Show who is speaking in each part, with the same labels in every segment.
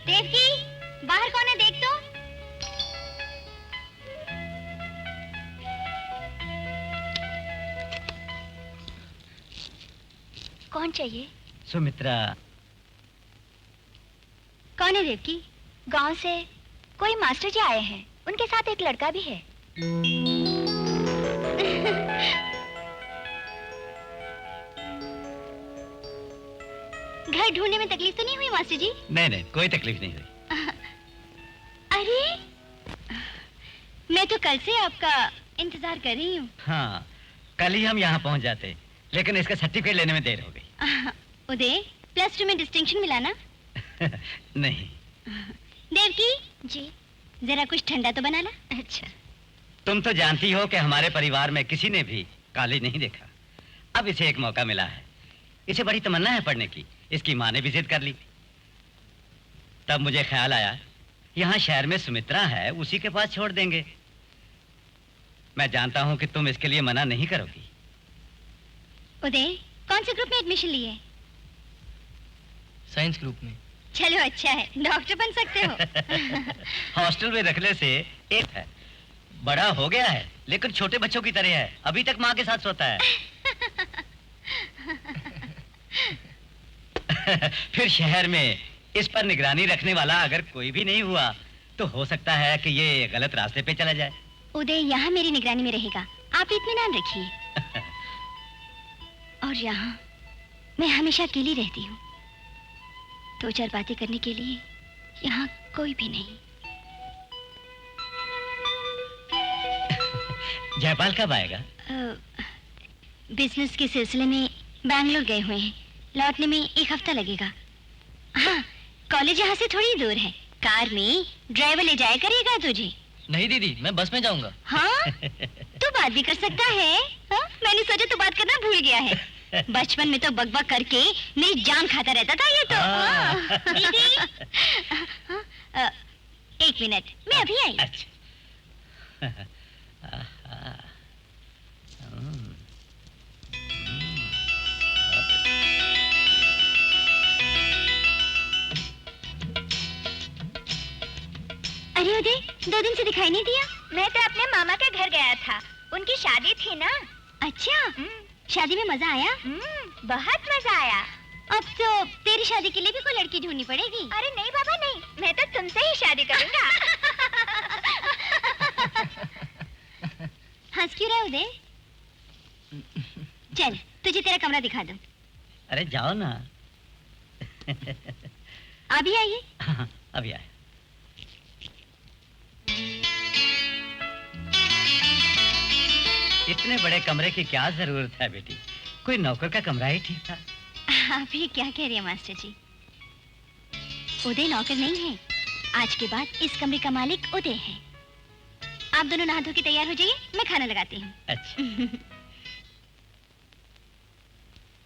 Speaker 1: देवकी, बाहर कौन है देख तो। कौन चाहिए?
Speaker 2: सुमित्रा।
Speaker 1: कौन है देवकी? गांव से कोई मास्टर जी आए हैं, उनके साथ एक लड़का भी है। घर ढूंढने में तकलीफ तो नहीं हुई मास्टर जी?
Speaker 2: नहीं नहीं, कोई तकलीफ नहीं हुई।
Speaker 1: अरे, मैं तो कल से आपका इंतजार कर रही हूँ।
Speaker 2: हाँ, कल ही हम यहाँ पहुँच जाते, लेकिन इसका सर्टिफिकेट लेने में देर हो गई।
Speaker 1: उदय, +2 में डिस्टिंक्शन मिला ना?
Speaker 2: नहीं।
Speaker 1: देवकी जी, जरा कुछ ठंडा तो बनाना। अच्छा।
Speaker 2: तुम तो जानती हो कि हमारे परिवार में किसी ने भी कॉलेज नहीं देखा। अब इसे एक मौका मिला है, इसे बड़ी तमन्ना है पढ़ने की। इसकी माँ ने भी जिद कर ली। तब मुझे ख्याल आया, यहाँ शहर में सुमित्रा है, उसी के पास छोड़ देंगे। मैं जानता हूँ कि तुम इसके लिए मना नहीं करोगी।
Speaker 1: उदय, कौन से ग्रुप में एडमिशन लिए?
Speaker 3: साइंस ग्रुप में।
Speaker 1: चलो अच्छा है, डॉक्टर बन सकते हो।
Speaker 2: हॉस्टल में रखने से एक है, बड़ा हो गया है लेकिन छोटे बच्चों की तरह है, अभी तक माँ के साथ सोता है। फिर शहर में इस पर निगरानी रखने वाला अगर कोई भी नहीं हुआ तो हो सकता है कि ये गलत रास्ते पे चला जाए।
Speaker 1: उदय यहाँ मेरी निगरानी में रहेगा, आप इत्मीनान रखिए। और यहाँ मैं हमेशा अकेली रहती हूँ, 2-4 बातें करने के लिए यहाँ कोई भी नहीं।
Speaker 2: जयपाल कब आएगा?
Speaker 1: बिजनेस के सिलसिले में बैंगलोर गए हुए हैं, लौटने में 1 हफ्ता लगेगा। हाँ, कॉलेज यहाँ से थोड़ी दूर है, कार में ड्राइवर ले जाया करेगा तुझे।
Speaker 3: नहीं दीदी, मैं बस में जाऊंगा।
Speaker 1: हाँ, तू बात भी कर सकता है। हाँ? मैंने सोचा तू बात करना भूल गया है। बचपन में तो बकबक करके मेरी जान खाता रहता था ये तो। हाँ। दीदी, हाँ, 1 मिनट, मैं अभी आई।
Speaker 2: अच्छा।
Speaker 1: अरे उदय, 2 दिन से दिखाई नहीं दिया। मैं तो अपने मामा के घर गया था, उनकी शादी थी ना। अच्छा, शादी में मजा आया? बहुत मजा आया। अब तो तेरी शादी के लिए भी कोई लड़की ढूंढनी पड़ेगी। अरे नहीं बाबा नहीं, मैं तो तुमसे ही शादी करूंगा। हंस क्यों रहा उदय? चल, तुझे तेरा कमरा दिखा दूं।
Speaker 2: अरे जाओ ना।
Speaker 1: अभी आइए।
Speaker 2: हाँ, अभी आए। इतने बड़े कमरे की क्या जरूरत है बेटी, कोई नौकर का कमरा ही ठीक था।
Speaker 1: आप ही क्या कह रहे हैं मास्टर जी? उदय नौकर नहीं है, आज के बाद इस कमरे का मालिक उदय है। आप दोनों नहा धो के तैयार हो जाइए, मैं खाना लगाती हूँ।
Speaker 2: अच्छा।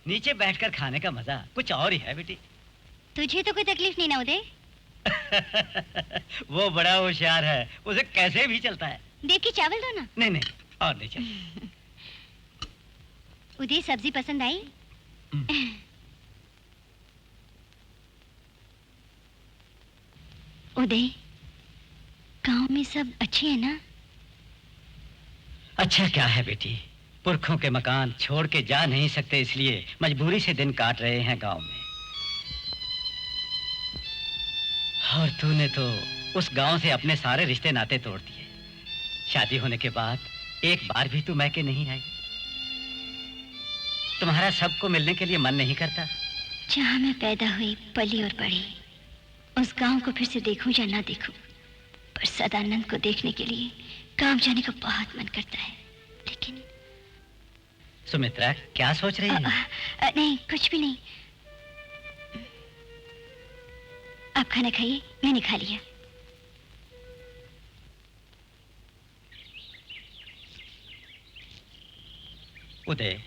Speaker 2: नीचे बैठकर खाने का मजा कुछ और ही है बेटी।
Speaker 1: तुझे तो कोई तकलीफ नहीं ना उदय?
Speaker 2: वो बड़ा होशियार है, उसे कैसे भी चलता है।
Speaker 1: देख के चावल दो ना।
Speaker 2: नहीं नहीं, और नहीं चाहिए।
Speaker 1: उदय, सब्जी पसंद आई? उदय, गांव में सब अच्छे हैं ना?
Speaker 2: अच्छा क्या है बेटी, पुरखों के मकान छोड़ के जा नहीं सकते, इसलिए मजबूरी से दिन काट रहे हैं गांव में। और तूने तो उस गांव से अपने सारे रिश्ते नाते तोड़ दिए। शादी होने के बाद एक बार भी तू मैके नहीं आई। तुम्हारा सबको मिलने के लिए मन नहीं करता?
Speaker 1: जहाँ मैं पैदा हुई, पली और बढ़ी, उस गांव को फिर से देखूं या ना देखूं, पर सदानंद को देखने के लिए गांव जाने का बहुत मन करता है। लेकिन
Speaker 2: सुमित्रा, क्या सोच रही है?
Speaker 1: नहीं, कुछ भी नहीं। आप खाना खाइए, मैंने खा लिया।
Speaker 2: उदय,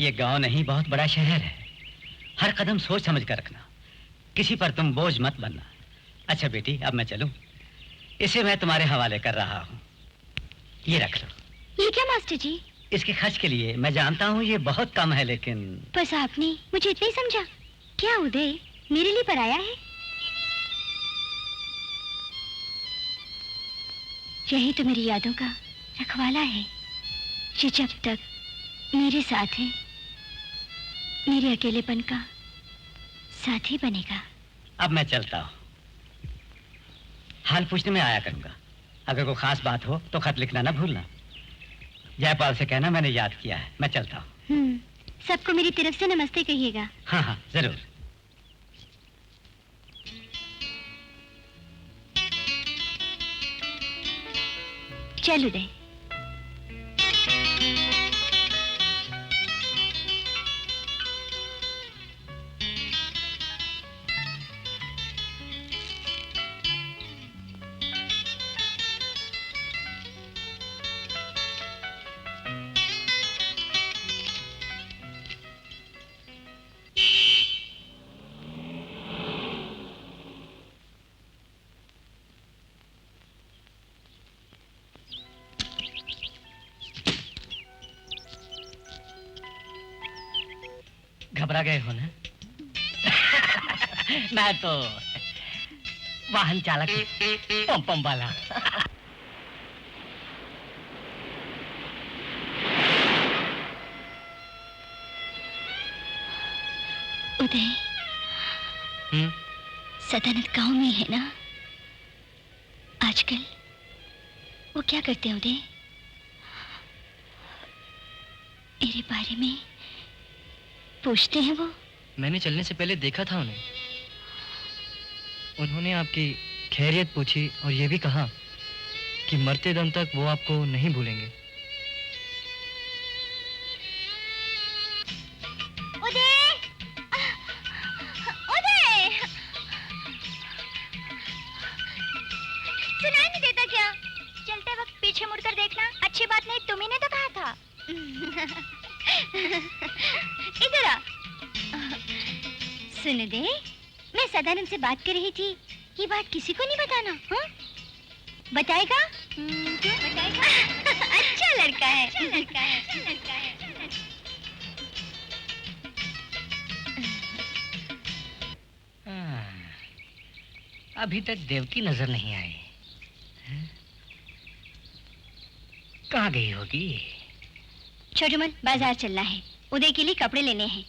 Speaker 2: ये गांव नहीं, बहुत बड़ा शहर है। हर कदम सोच समझ कर रखना, किसी पर तुम बोझ मत बनना। अच्छा बेटी, अब मैं चलूं? इसे मैं तुम्हारे हवाले कर रहा हूं, ये रख लो।
Speaker 1: ये क्या मास्टर जी?
Speaker 2: इसके खर्च के लिए। मैं जानता हूं ये बहुत कम है, लेकिन
Speaker 1: बस आपने मुझे इतना ही समझा। क्या उदय मेरे लिए पराया है? यही तो मेरी यादों का रखवाला है, जो जब तक मेरे साथ है मेरे अकेलेपन का साथी बनेगा।
Speaker 2: अब मैं चलता हूँ। हाल पूछने में आया करूंगा। अगर कोई खास बात हो तो खत लिखना ना भूलना। जयपाल से कहना मैंने याद किया है। मैं चलता हूँ।
Speaker 1: सबको मेरी तरफ से नमस्ते कहिएगा।
Speaker 2: हाँ हाँ जरूर।
Speaker 1: चल उदय।
Speaker 3: घबरा गए हो ना? मैं तो वाहन चालक पम वाला।
Speaker 1: उदय, सदानंद गांव में है ना आजकल? वो क्या करते हैं उदय? मेरे बारे में पूछते हैं वो?
Speaker 3: मैंने चलने से पहले देखा था उन्हें। उन्होंने आपकी खैरियत पूछी और ये भी कहा कि मरते दम तक वो आपको नहीं भूलेंगे।
Speaker 1: उदय! उदय! सुनाई नहीं देता क्या? चलते वक्त पीछे मुड़कर देखना। अच्छी बात नहीं, तुम ही ने तो कहा था। इधर आ। सुन दे, मैं सदानंद से बात कर रही थी। ये बात किसी को नहीं बताना, हाँ? बताएगा? बताएगा? अच्छा लड़का है। अच्छा लड़का है। अच्छा लड़का है।
Speaker 3: अभी तक देवकी नजर नहीं आई। कहाँ गई होगी?
Speaker 1: छोटूमल, बाजार चलना है। उदय के लिए कपड़े लेने हैं।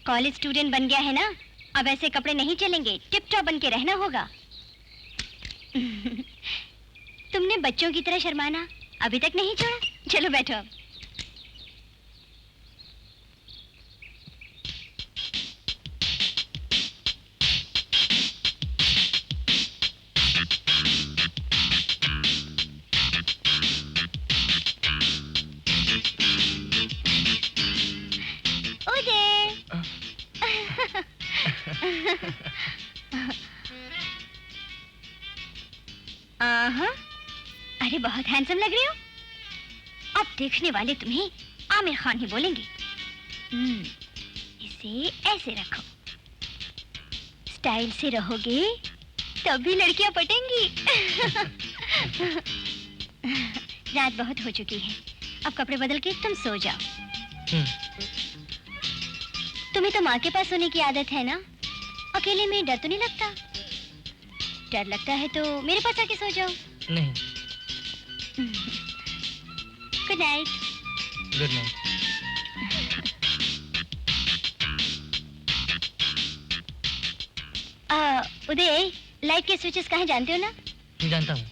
Speaker 1: कॉलेज स्टूडेंट बन गया है ना, अब ऐसे कपड़े नहीं चलेंगे। टिप टॉप बन के रहना होगा। तुमने बच्चों की तरह शर्माना अभी तक नहीं छोड़ा। चलो बैठो अब। अरे बहुत हैंडसम लग रहे हो। अब देखने वाले तुम्हें आमिर खान ही बोलेंगे। इसे ऐसे रखो, स्टाइल से रहोगे तभी लड़कियां पटेंगी। रात बहुत हो चुकी है, अब कपड़े बदल के तुम सो जाओ। तुम्हें तो माँ के पास सोने की आदत है ना? अकेले में डर तो नहीं लगता? डर लगता है तो मेरे पास आके सो जाओ।
Speaker 3: नहीं।
Speaker 1: Good night.
Speaker 3: Good night.
Speaker 1: Uday, light के स्विचेस कहाँ जानते हो ना?
Speaker 3: जानता हूँ।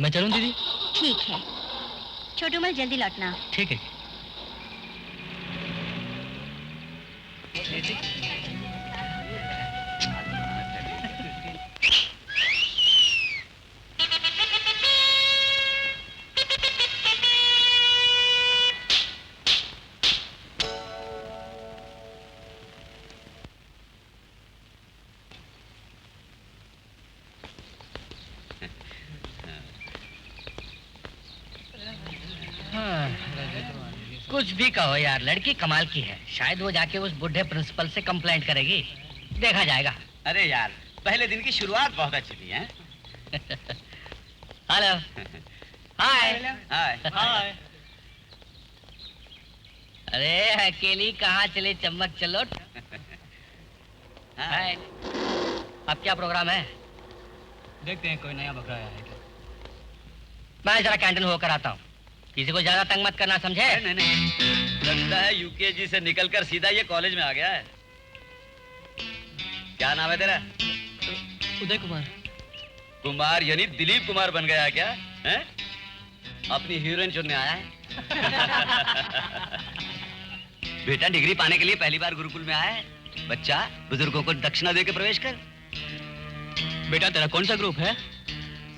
Speaker 3: मैं चलूं दीदी?
Speaker 1: ठीक है। छोटूमल, जल्दी लौटना।
Speaker 3: ठीक है।
Speaker 4: कुछ भी कहो यार, लड़की कमाल की है। शायद वो जाके उस बुढ़े प्रिंसिपल से कंप्लेंट करेगी, देखा जाएगा।
Speaker 2: अरे यार, पहले दिन की शुरुआत बहुत अच्छी थी, हैं?
Speaker 4: हेलो। हाय।
Speaker 2: हाय।
Speaker 3: हाय।
Speaker 4: अरे अकेली कहाँ चले चम्मक चलो। हाय। अब क्या प्रोग्राम है?
Speaker 3: देखते हैं कोई नया बकरा आया है क्या।
Speaker 4: मैं जरा कैंटीन होकर आता हूँ, किसी को ज्यादा तंग मत करना, समझे?
Speaker 2: नहीं नहीं, लगता है यूकेजी से निकलकर सीधा ये कॉलेज में आ गया है। क्या नाम है तेरा?
Speaker 3: उदय कुमार।
Speaker 2: कुमार यानी दिलीप कुमार बन गया क्या? हैं? अपनी हीरोइन चुनने आया है? बेटा, डिग्री पाने के लिए पहली बार गुरुकुल में आया है। बच्चा, बुजुर्गों को दक्षिणा देकर प्रवेश कर।
Speaker 3: बेटा तेरा कौन सा ग्रुप है?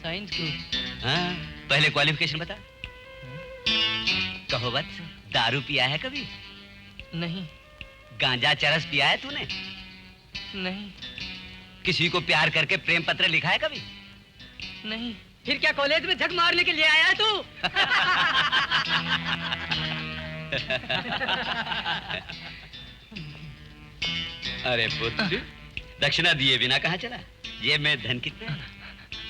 Speaker 3: Science group.
Speaker 2: हाँ, पहले क्वालिफिकेशन बता। कहो बस, दारू पिया है कभी?
Speaker 3: नहीं।
Speaker 2: गांजा चरस पिया है तूने?
Speaker 3: नहीं।
Speaker 2: किसी को प्यार करके प्रेम पत्र लिखा है कभी?
Speaker 3: नहीं।
Speaker 4: फिर क्या कॉलेज में झक मारने के लिए आया है तू?
Speaker 2: अरे पुत्र, दक्षिणा दिए बिना कहाँ चला? ये में धन कितने?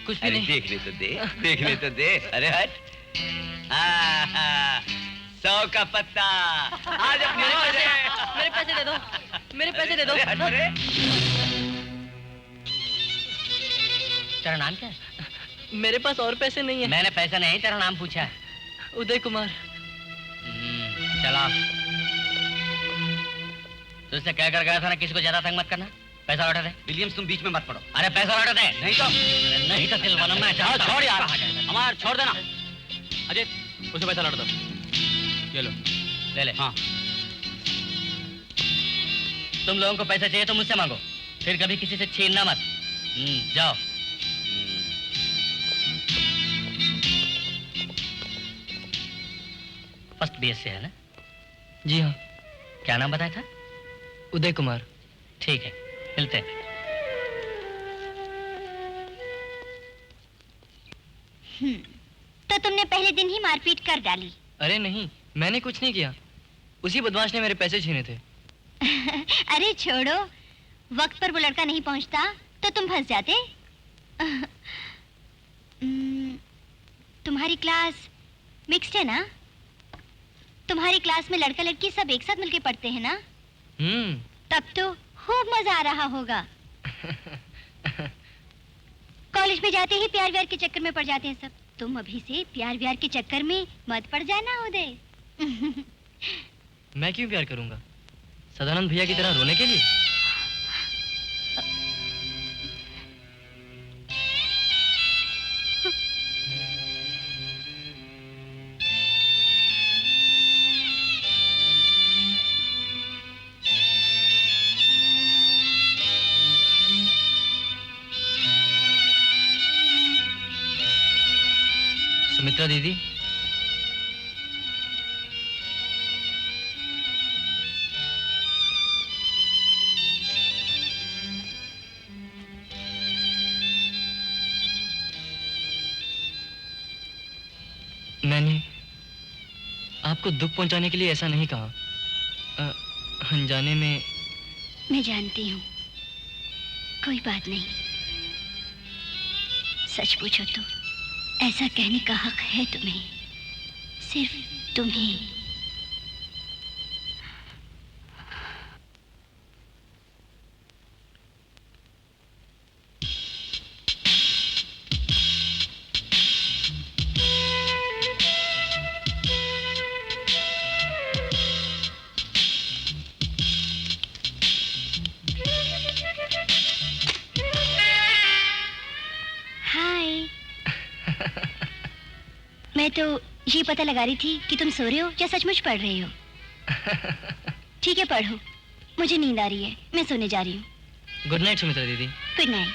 Speaker 3: कुछ भी
Speaker 2: अरे
Speaker 3: नहीं।
Speaker 2: देखने तो दे, देखने तो दे। अरे हट। 100 का पत्ता। आज अपनी मौज है।
Speaker 3: मेरे पैसे दे दो, मेरे पैसे दे दो।
Speaker 2: अरे हट रे।
Speaker 4: तेरा नाम क्या है?
Speaker 3: मेरे पास और पैसे नहीं है।
Speaker 4: मैंने पैसा नहीं, तेरा नाम पूछा है।
Speaker 3: उदय कुमार।
Speaker 4: चला, तुझसे कह कर गया था ना किसी को ज्यादा तंग मत करना। पैसा लौटा दे।
Speaker 2: विलियम्स, तुम बीच में मत पड़ो।
Speaker 4: अरे पैसा लौटा दे।
Speaker 2: नहीं तो?
Speaker 4: अरे नहीं तो दिलवाना मैं चाहता हूं।
Speaker 2: छोड़ यार,
Speaker 4: कहाँ जाएगा?
Speaker 2: हमारा छोड़ देना।
Speaker 3: अजय, उसे पैसा लौटा दो। ये लो।
Speaker 4: ले ले।
Speaker 2: हाँ।
Speaker 4: तुम लोगों को पैसा चाहिए तो मुझसे मांगो, फिर कभी किसी से छीनना मत। जाओ। फर्स्ट बीएस से है ना?
Speaker 3: जी हाँ।
Speaker 4: क्या नाम बताया था?
Speaker 3: उदय कुमार।
Speaker 4: ठीक है, मिलते हैं।
Speaker 1: तो तुमने पहले दिन ही मारपीट कर डाली।
Speaker 3: अरे नहीं, मैंने कुछ नहीं किया। उसी बदमाश ने मेरे पैसे छीने थे।
Speaker 1: अरे छोड़ो, वक्त पर वो लड़का नहीं पहुंचता तो तुम फंस जाते। तुम्हारी क्लास मिक्स्ड है ना? तुम्हारी क्लास में लड़का लड़की सब एक साथ मिलके पढ़ते हैं ना? तब तो खूब मजा आ रहा होगा। कॉलेज में जाते ही प्यार व्यार के चक्कर में पड़ जाते हैं सब। तुम अभी से प्यार व्यार के चक्कर में मत पड़ जाना उदय।
Speaker 3: मैं क्यों प्यार करूंगा? सदानंद भैया की तरह रोने के लिए? सुमित्रा दीदी, मैंने आपको दुख पहुंचाने के लिए ऐसा नहीं कहा। अनजाने में।
Speaker 1: मैं जानती हूँ, कोई बात नहीं। सच पूछो तो ऐसा कहने का हक है तुम्हें, सिर्फ तुम्हें। मैं तो ये पता लगा रही थी कि तुम सो रहे हो या सचमुच पढ़ रहे हो। ठीक है, पढ़ो। मुझे नींद आ रही है, मैं सोने जा रही हूँ।
Speaker 3: गुड नाइट सुमित्रा दीदी।
Speaker 1: Good night.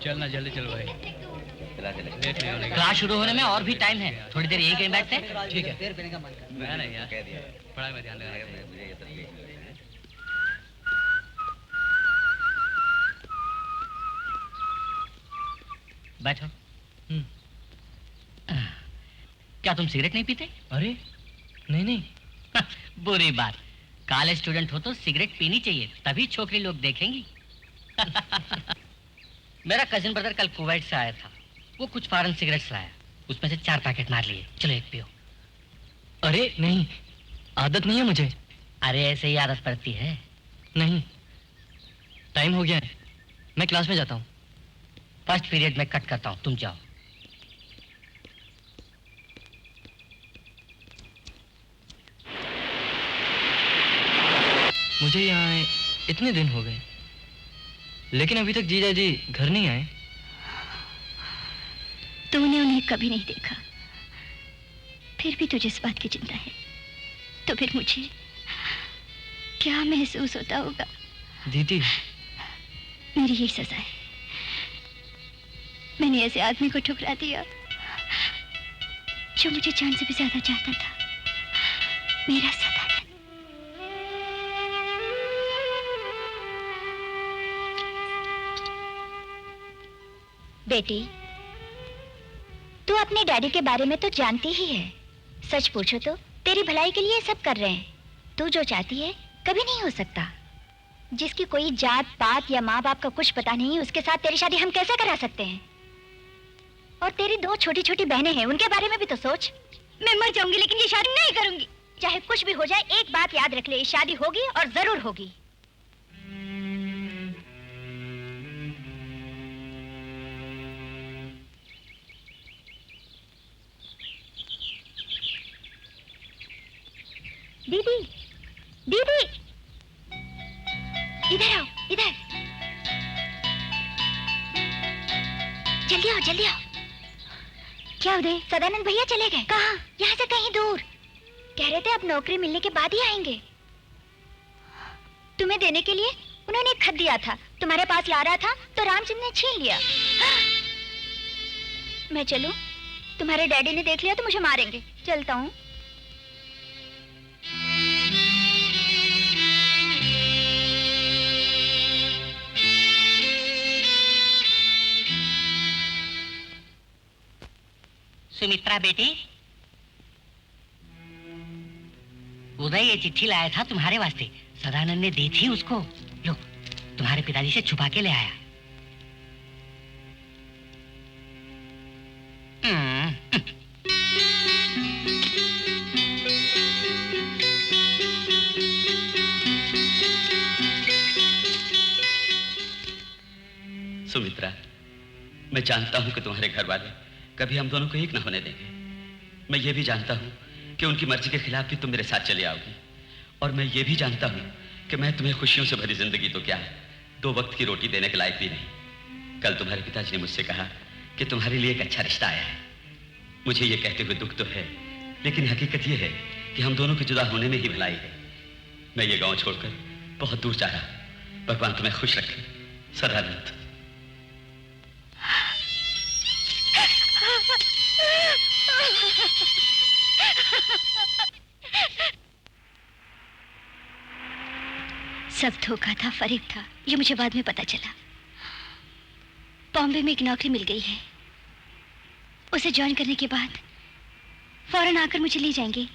Speaker 3: चलना जल्दी चल भाई।
Speaker 2: चला चले।
Speaker 3: लेट नहीं होने का।
Speaker 4: क्लास शुरू होने में और भी टाइम है, थोड़ी देर यहीं कहीं बैठते हैं।
Speaker 3: ठीक है। मैं नहीं यार,
Speaker 2: कह दिया।
Speaker 3: पढ़ाई में ध्यान लगा।
Speaker 2: मुझे ये सब
Speaker 4: बैठो। क्या तुम सिगरेट नहीं पीते?
Speaker 3: अरे नहीं नहीं।
Speaker 4: बुरी बात, कॉलेज स्टूडेंट हो तो सिगरेट पीनी चाहिए, तभी छोकरी लोग देखेंगी। मेरा कजिन ब्रदर कल कुवैत से आया था, वो कुछ फॉरेन सिगरेट्स लाया, उसमें से 4 पैकेट मार लिए। चलो एक पियो।
Speaker 3: अरे नहीं, आदत नहीं है मुझे।
Speaker 4: अरे ऐसे ही आदत पड़ती है।
Speaker 3: नहीं, टाइम हो गया है, मैं क्लास में जाता हूँ।
Speaker 4: फर्स्ट पीरियड में कट करता हूँ, तुम जाओ।
Speaker 3: मुझे यहाँ आए इतने दिन हो गए, लेकिन अभी तक जीजा जी घर नहीं आए।
Speaker 1: तूने उन्हें कभी नहीं देखा, फिर भी तुझे इस बात की चिंता है, तो फिर मुझे क्या महसूस होता होगा?
Speaker 3: दीदी,
Speaker 1: मेरी यही सजा है। मैंने ऐसे आदमी को ठुकरा दिया जो मुझे जान से भी ज्यादा चाहता था, मेरा सदानंद। बेटी, तू अपने डैडी के बारे में तो जानती ही है। सच पूछो तो तेरी भलाई के लिए सब कर रहे हैं। तू जो चाहती है कभी नहीं हो सकता। जिसकी कोई जात पात या माँ बाप का कुछ पता नहीं, उसके साथ तेरी शादी हम कैसे करा सकते हैं? और तेरी 2 छोटी छोटी बहनें हैं, उनके बारे में भी तो सोच। मैं मर जाऊंगी लेकिन ये शादी नहीं करूंगी। चाहे कुछ भी हो जाए, एक बात याद रख ले, ये शादी होगी और जरूर होगी। दीदी, दीदी, इधर आओ, इधर। जल्दी आओ, जल्दी आओ। क्या उदय, सदानंद भैया चले गए? कहाँ? यहाँ से कहीं दूर। कह रहे थे अब नौकरी मिलने के बाद ही आएंगे। तुम्हें देने के लिए उन्होंने एक खत दिया था, तुम्हारे पास ला रहा था तो रामचंद्र ने छीन लिया। मैं चलूं? तुम्हारे डैडी ने देख लिया तो मुझे मारेंगे। चलता हूँ।
Speaker 4: सुमित्रा बेटी, उदय ये चिट्ठी लाया था तुम्हारे वास्ते, सदानंद ने दी थी उसको। लो, तुम्हारे पिताजी से छुपा के ले आया।
Speaker 2: सुमित्रा, मैं जानता हूं कि तुम्हारे घर वाले कभी हम दोनों को एक ना होने देंगे। मैं ये भी जानता हूं कि उनकी मर्जी के खिलाफ भी तुम मेरे साथ चले आओगी। और मैं ये भी जानता हूं कि मैं तुम्हें खुशियों से भरी जिंदगी तो क्या, 2 वक्त की रोटी देने के लायक भी नहीं। कल तुम्हारे पिताजी ने मुझसे कहा कि तुम्हारे लिए एक अच्छा रिश्ता आया है। मुझे ये कहते हुए दुख तो है, लेकिन हकीकत ये है कि हम दोनों के जुदा होने में ही भलाई है। मैं ये गाँव छोड़कर बहुत दूर जा रहा हूँ। भगवान तुम्हें खुश रखे। सदानंद।
Speaker 1: सब धोखा था, फरेब था, ये मुझे बाद में पता चला। बॉम्बे में एक नौकरी मिल गई है। उसे ज्वाइन करने के बाद फौरन आकर मुझे ले जाएंगे।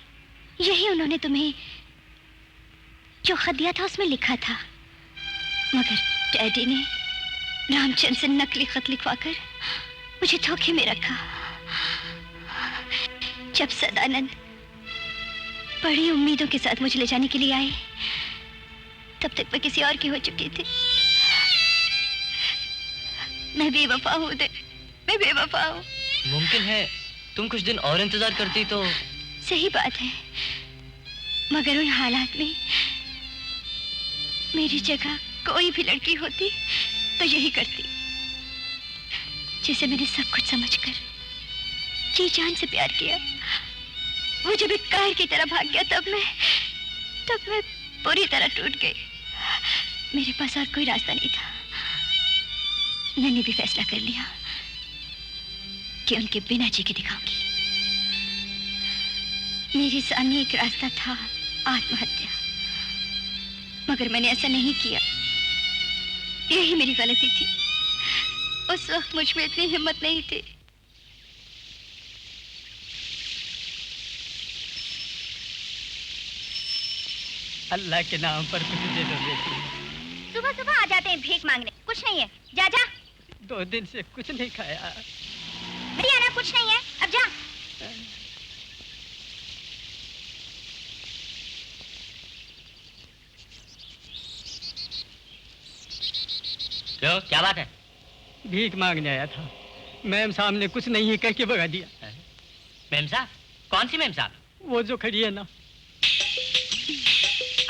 Speaker 1: यही उन्होंने तुम्हें जो खत दिया था उसमें लिखा था। मगर डैडी ने रामचंद्र से नकली खत लिखवाकर मुझे धोखे में रखा। जब सदानंद बड़ी उम्मीदों के साथ मुझे ले जाने के लिए आए, तब तक मैं किसी और की हो चुकी थी। मैं बेवफा हूँ उदय, मैं बेवफा हूँ।
Speaker 3: मुमकिन है तुम कुछ दिन और इंतजार करती तो।
Speaker 1: सही बात है, मगर उन हालात में मेरी जगह कोई भी लड़की होती तो यही करती। जिसे मैंने सब कुछ समझकर जी जान से प्यार किया, वो जब एक कायर की तरह भाग गया, तब मैं पूरी तरह टूट गई। मेरे पास और कोई रास्ता नहीं था। मैंने भी फैसला कर लिया कि उनके बिना जी के दिखाऊंगी। मेरे सामने एक रास्ता था, आत्महत्या, मगर मैंने ऐसा नहीं किया। यही मेरी गलती थी। उस वक्त मुझ में इतनी हिम्मत नहीं थी।
Speaker 2: अल्लाह के नाम पर कुछ दे दो बेटी।
Speaker 1: सुबह सुबह आ जाते हैं भीख मांगने, कुछ नहीं है, जा जा।
Speaker 2: 2 दिन से कुछ नहीं खाया।
Speaker 1: मेरी आना कुछ नहीं है, अब जा।
Speaker 4: क्यों, क्या बात है?
Speaker 2: भीख मांगने आया था, मैम साहब ने कुछ नहीं है कह के भगा दिया।
Speaker 4: मैम साहब? कौन सी मैम साहब?
Speaker 2: वो जो खड़ी है ना।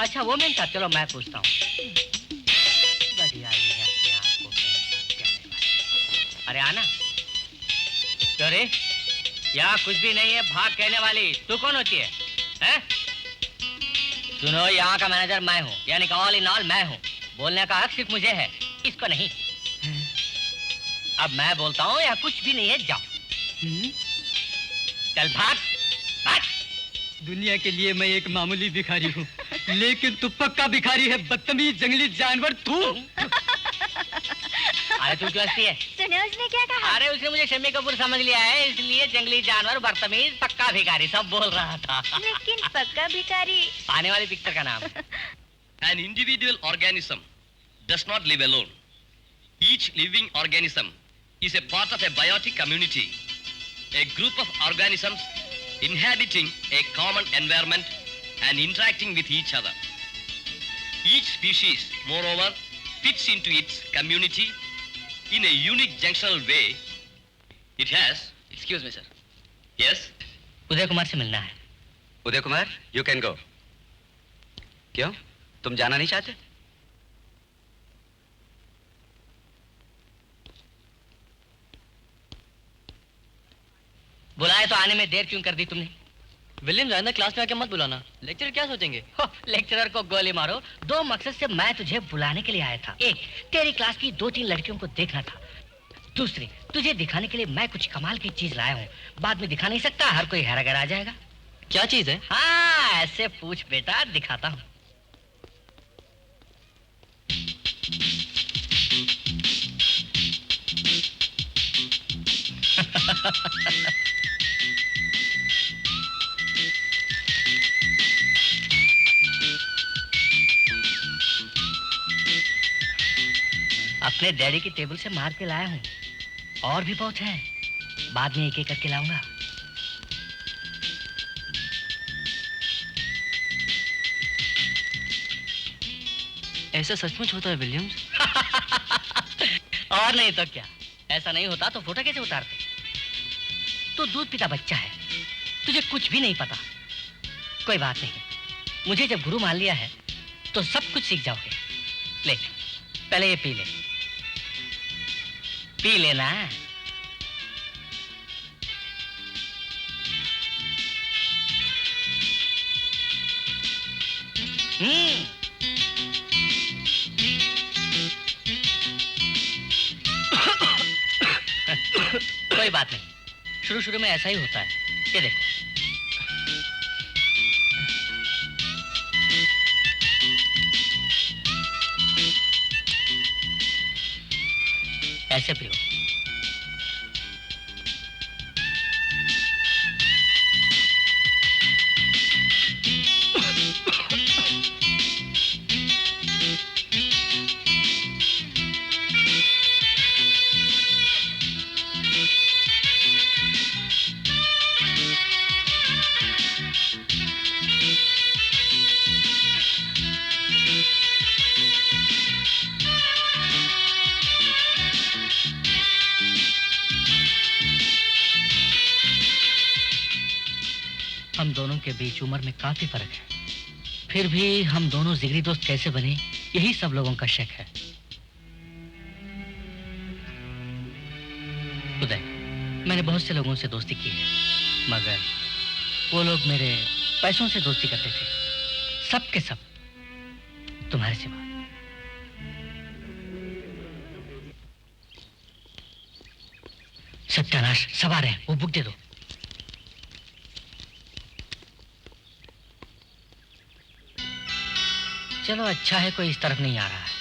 Speaker 4: अच्छा वो मैम साहब, चलो मैं पूछता हूँ। बढ़िया ही है अपने आप को मैम साहब कहने वाली। अरे आना। तो रे, यहाँ कुछ भी नहीं है भाग कहने वाली, तू कौन होती है? हैं? सुनो, यहाँ का मैनेजर मैं हूँ, यानी कि ऑल इन ऑल मैं हूँ। बोलने का हक सिर्फ मुझे है, इसको नहीं। अब मैं बोलता हूँ यहाँ कुछ भी नहीं है, जाओ। चल भाग भाग।
Speaker 2: दुनिया के लिए मैं एक मामूली भिखारी हूँ, लेकिन तू पक्का भिखारी है, बदतमीज जंगली जानवर तू।
Speaker 4: अरे तू क्यों हंसती है?
Speaker 1: सुने उसने क्या कहा?
Speaker 4: अरे उसने मुझे शम्मी कपूर समझ लिया है, इसलिए जंगली जानवर, बदतमीज, पक्का भिखारी सब बोल रहा था।
Speaker 1: लेकिन पक्का भिखारी
Speaker 4: आने वाली पिक्चर का नाम।
Speaker 5: An individual organism does not live alone. Each living organism is a part of a biotic community, a group of organisms inhabiting a common environment and interacting with each other. Each species, moreover, fits into its community in a unique junctional way. It has...
Speaker 3: Excuse me, sir.
Speaker 5: Yes?
Speaker 4: Uday Kumar से मिलना है।
Speaker 2: Uday Kumar, you can go. क्यों, तुम जाना नहीं चाहते?
Speaker 4: बुलाए तो आने में देर क्यों कर दी तुमने?
Speaker 3: विलियम, आइंदा क्लास में आके मत बुलाना, लेक्चर क्या सोचेंगे?
Speaker 4: लेक्चरर को गोली मारो। 2 मकसद से मैं तुझे बुलाने के लिए आया था। एक, तेरी क्लास की 2-3 लड़कियों को देखना था। दूसरी, तुझे दिखाने के लिए मैं कुछ कमाल की चीज लाया हूँ। बाद में दिखा नहीं सकता, हर कोई हैरान आ जाएगा।
Speaker 3: क्या चीज है?
Speaker 4: हाँ ऐसे पूछ बेटा, दिखाता हूँ। अपने डैडी की टेबल से मार के लाया हूँ, और भी बहुत है, बाद में एक एक करके लाऊंगा।
Speaker 3: ऐसा सचमुच होता है विलियम्स?
Speaker 4: और नहीं तो क्या, ऐसा नहीं होता तो फोटो कैसे उतारते? तू दूध पीता बच्चा है, तुझे कुछ भी नहीं पता। कोई बात नहीं, मुझे जब गुरु मान लिया है तो सब कुछ सीख जाओगे। ले, पहले ये पी ले, पी लेना। कोई बात नहीं, शुरू शुरू में ऐसा ही होता है। ये देखो, ऐसे पियो। हम दोनों के बीच उम्र में काफी फर्क है, फिर भी हम दोनों जिगरी दोस्त कैसे बने, यही सब लोगों का शक है। उदय, मैंने बहुत से लोगों से दोस्ती की है, मगर वो लोग मेरे पैसों से दोस्ती करते थे, सब के सब, तुम्हारे सिवा। सत्यानाश, सवार है, वो बुक दे दो। चलो अच्छा है, कोई इस तरफ नहीं आ रहा है।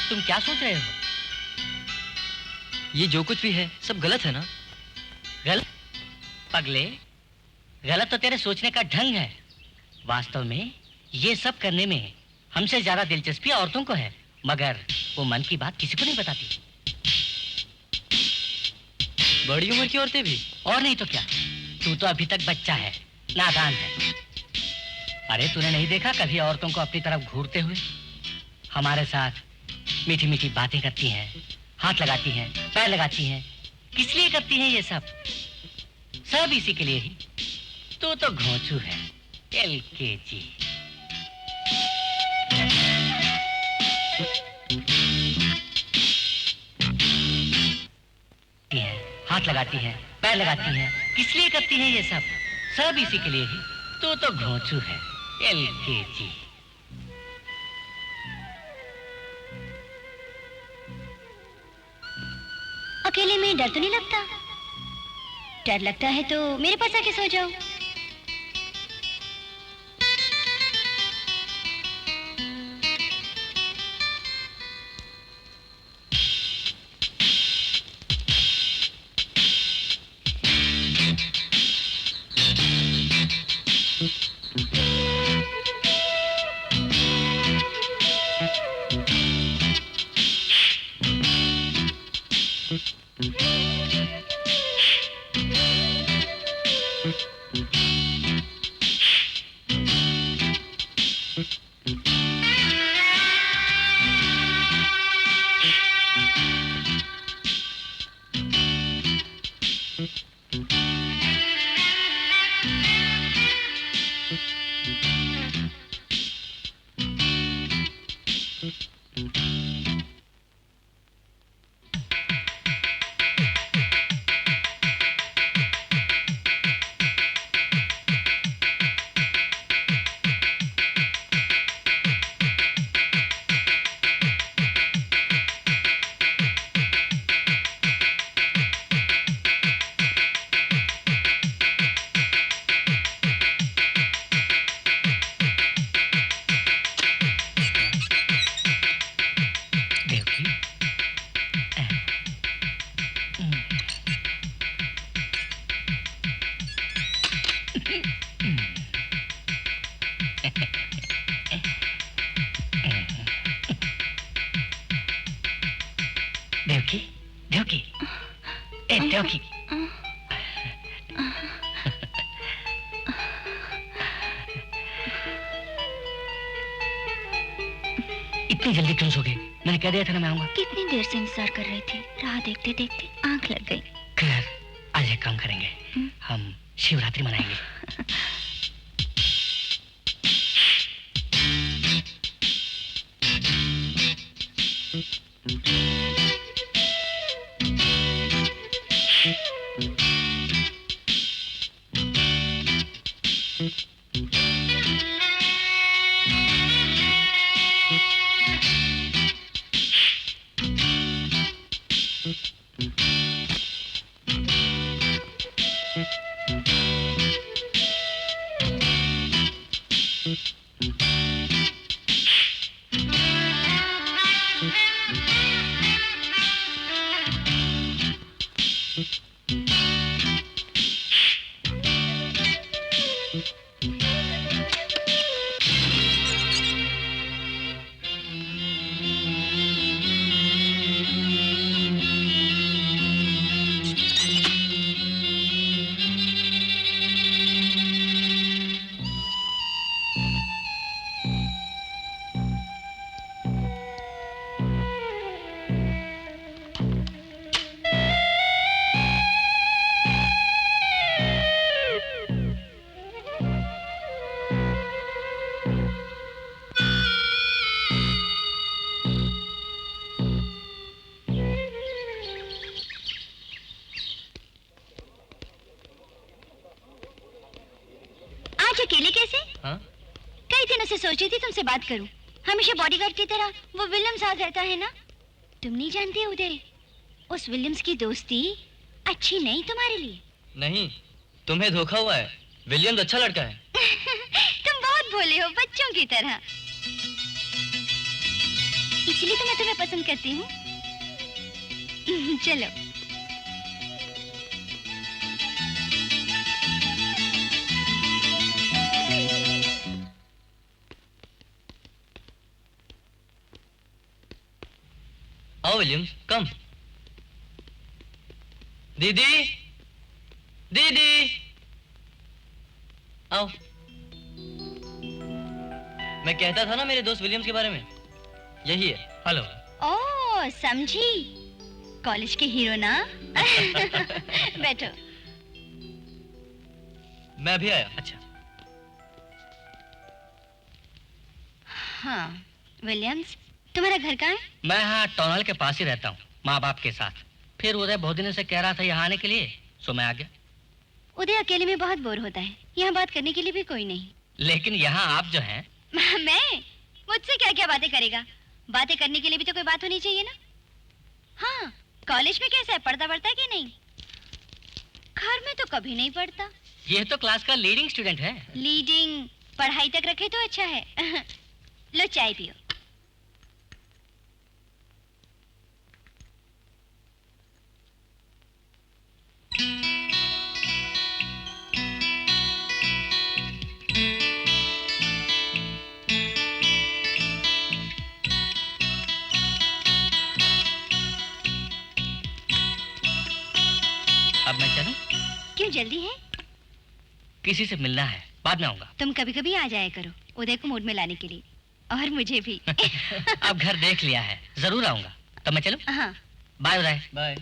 Speaker 3: तुम क्या सोच रहे हो? ये जो कुछ भी है सब गलत है ना?
Speaker 4: गलत? पगले, गलत तो तेरे सोचने का ढंग है। वास्तव में ये सब करने में हमसे ज्यादा दिलचस्पी औरतों को है, मगर वो मन की बात किसी को नहीं बताती।
Speaker 3: बड़ी उम्र की औरतें भी?
Speaker 4: और नहीं तो क्या, तू तो अभी तक बच्चा है, नादान है। अरे तूने नहीं देखा कभी औरतों को अपनी तरफ घूरते हुए? हमारे साथ मीठी मीठी बातें करती हैं, हाथ लगाती हैं, पैर लगाती हैं। किस लिए करती हैं ये सब? सब इसी के लिए ही। तू तो घोंचू है, LKG। हाथ लगाती हैं, पैर लगाती हैं। किस लिए करती हैं ये सब? सब इसी के लिए ही। तू तो घोंचू है, LKG।
Speaker 1: अकेले में डर तो नहीं लगता? डर लगता है तो मेरे पास आके सो जाओ।
Speaker 4: देवकी, देवकी, ए देवकी। इतनी जल्दी क्यों सो गए? मैंने कह दिया था ना मैं आऊंगा।
Speaker 1: कितनी देर से इंतजार कर रही थी, राह देखते देखते आंख लग गई।
Speaker 4: खैर, आज एक काम करेंगे, हम शिवरात्रि मनाएंगे।
Speaker 1: अकेले कैसे?
Speaker 3: हाँ?
Speaker 1: कई दिनों से सोच रही थी तुमसे बात करूं। हमेशा बॉडीगार्ड की तरह वो विलियम साथ रहता है ना? तुम नहीं जानती उदय, उस विलियम्स की दोस्ती अच्छी नहीं तुम्हारे लिए।
Speaker 3: नहीं, तुम्हें धोखा हुआ है। विलियम्स अच्छा लड़का है।
Speaker 1: तुम बहुत भोले हो, बच्चों की तरह। इसलिए तो मैं तुम्हें पसंद करती हूँ। चलो।
Speaker 3: आओ विलियम्स, कम। दीदी, दीदी, आओ। मैं कहता था ना मेरे दोस्त विलियम्स के बारे में, यही है। हेलो।
Speaker 1: ओह, समझी, कॉलेज के हीरो ना। बैठो।
Speaker 3: मैं भी आया। अच्छा।
Speaker 1: हाँ, विलियम्स, तुम्हारा घर कहाँ है?
Speaker 4: मैं यहाँ टाउन हॉल के पास ही रहता हूँ, माँ बाप के साथ। फिर उदय बहुत दिनों से कह रहा था यहाँ आने के लिए, सो मैं आ गया।
Speaker 1: उदय अकेले में बहुत बोर होता है, यहाँ बात करने के लिए भी कोई नहीं।
Speaker 4: लेकिन यहाँ आप जो हैं।
Speaker 1: मैं? मुझसे क्या क्या बातें करेगा? बातें करने के लिए भी तो कोई बात होनी चाहिए ना। हाँ, कॉलेज में कैसा है, पढ़ता पढ़ता है कि नहीं? घर में तो कभी नहीं पढ़ता।
Speaker 4: ये तो क्लास का लीडिंग स्टूडेंट है।
Speaker 1: लीडिंग, पढ़ाई तक रखे तो अच्छा है। लो चाय पियो।
Speaker 4: अब मैं चलूं?
Speaker 1: क्यों, जल्दी है?
Speaker 4: किसी से मिलना है, बाद में आऊंगा।
Speaker 1: तुम कभी कभी आ जाया करो उदय को मूड में लाने के लिए, और मुझे भी।
Speaker 4: अब घर देख लिया है, जरूर आऊंगा। तो मैं चलूं?
Speaker 1: हाँ।
Speaker 4: बाय उदय।
Speaker 3: बाय।